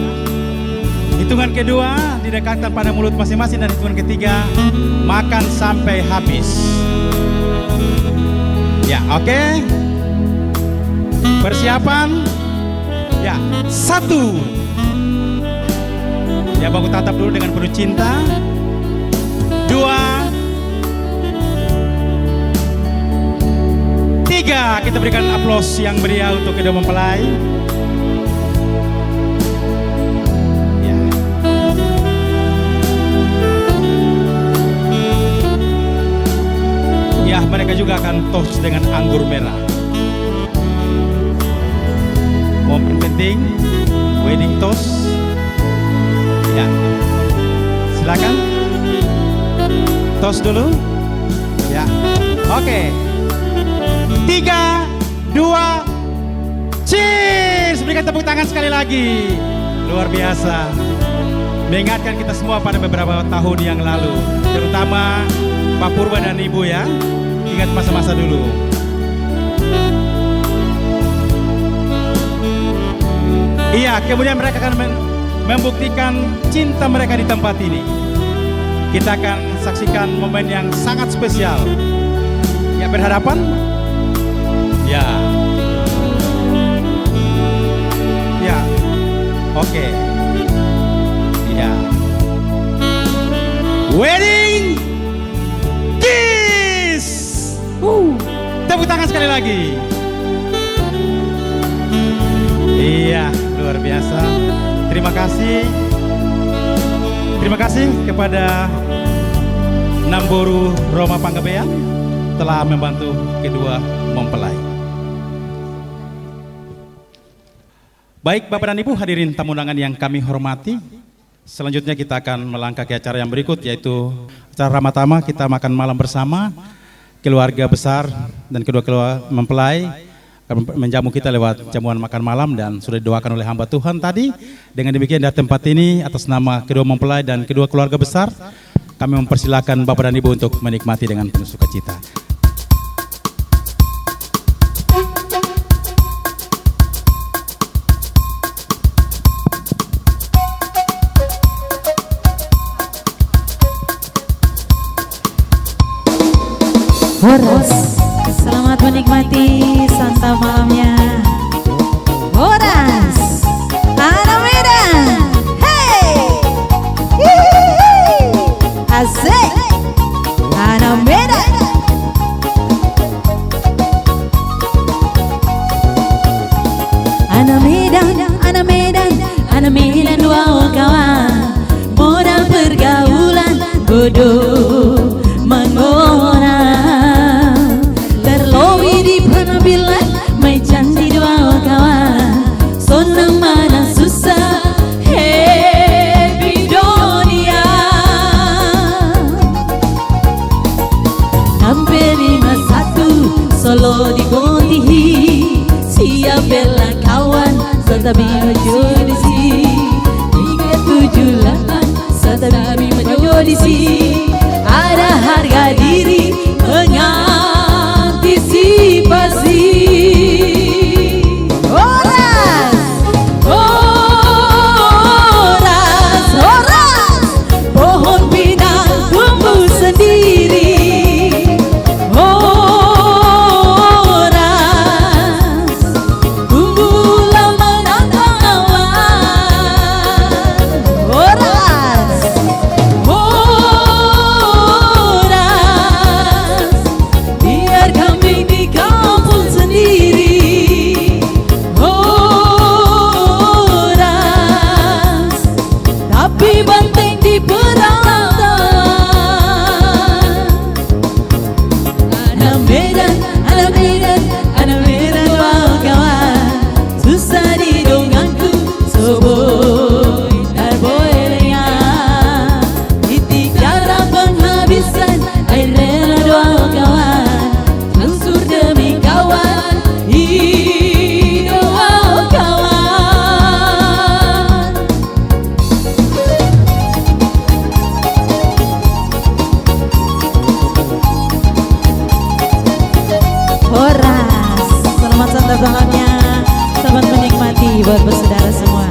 Hitungan kedua, didekatkan pada mulut masing-masing. Dan hitungan ketiga, makan sampai habis. Ya, oke. Persiapan. Ya, 1, Ya, baku tatap dulu dengan penuh cinta. 2, 3, kita berikan aplaus yang meriah untuk kedua mempelai. Ya. Ya, mereka juga akan toast dengan anggur merah. Momen penting, wedding toast. Ya, silakan toast dulu. Ya, oke. 3, 2, cheers! Berikan tepuk tangan sekali lagi. Luar biasa. Mengingatkan kita semua pada beberapa tahun yang lalu, terutama Pak Purba dan Ibu ya. Ingat masa-masa dulu. Iya, kemudian mereka akan membuktikan cinta mereka di tempat ini. Kita akan saksikan momen yang sangat spesial. Ya, berhadapan. Ya. Ya. Oke. Ya. Wedding kiss. Tepuk tangan sekali lagi. Iya, luar biasa. Terima kasih. Terima kasih kepada Namboru Roma Panggabean telah membantu kedua mempelai. Baik Bapak dan Ibu hadirin tamu undangan yang kami hormati, selanjutnya kita akan melangkah ke acara yang berikut, yaitu acara pertama kita makan malam bersama keluarga besar dan kedua keluarga mempelai akan menjamu kita lewat jamuan makan malam dan sudah didoakan oleh hamba Tuhan tadi. Dengan demikian dari tempat ini atas nama kedua mempelai dan kedua keluarga besar kami mempersilahkan Bapak dan Ibu untuk menikmati dengan penuh sukacita. Horas, selamat menikmati santap malamnya. Horas, anak Medan, hey, asik, anak Medan. Anak Medan, anak Medan, anak Medan dua kawan, modal pergaulan bodoh mengona. Bila mai candi dua kawan, sonang mana susah happy dunia. Hampir 51 solo di Kontihi, siap bela kawan tetapi majorisi. 378 tetapi majorisi. Ada harga diri mengantisipasi. Horas, horas, horas, pohon pinang tumbuh sendiri. Horas, tumbuhlah menantang awan. Horas, horas, biar kami di kampung sendiri. Horas, tapi banteng di peralatan. Anak Medan, anak Medan, anak Medan dua kawan, susah didongangku soboi tarboelnya. Titik darah penghabisan air rela dua kawan, langsur demi kawan, doa kawan. Horas, selamat santap malamnya, selamat menikmati buat bersaudara semua.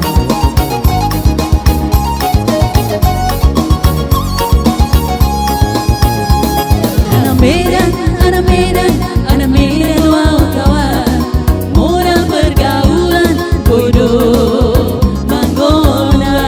Anak Medan, anak Medan, anak Medan dua kawan, modal pergaulan bodoh manggona.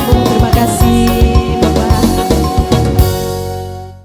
bergabung. Terima kasih.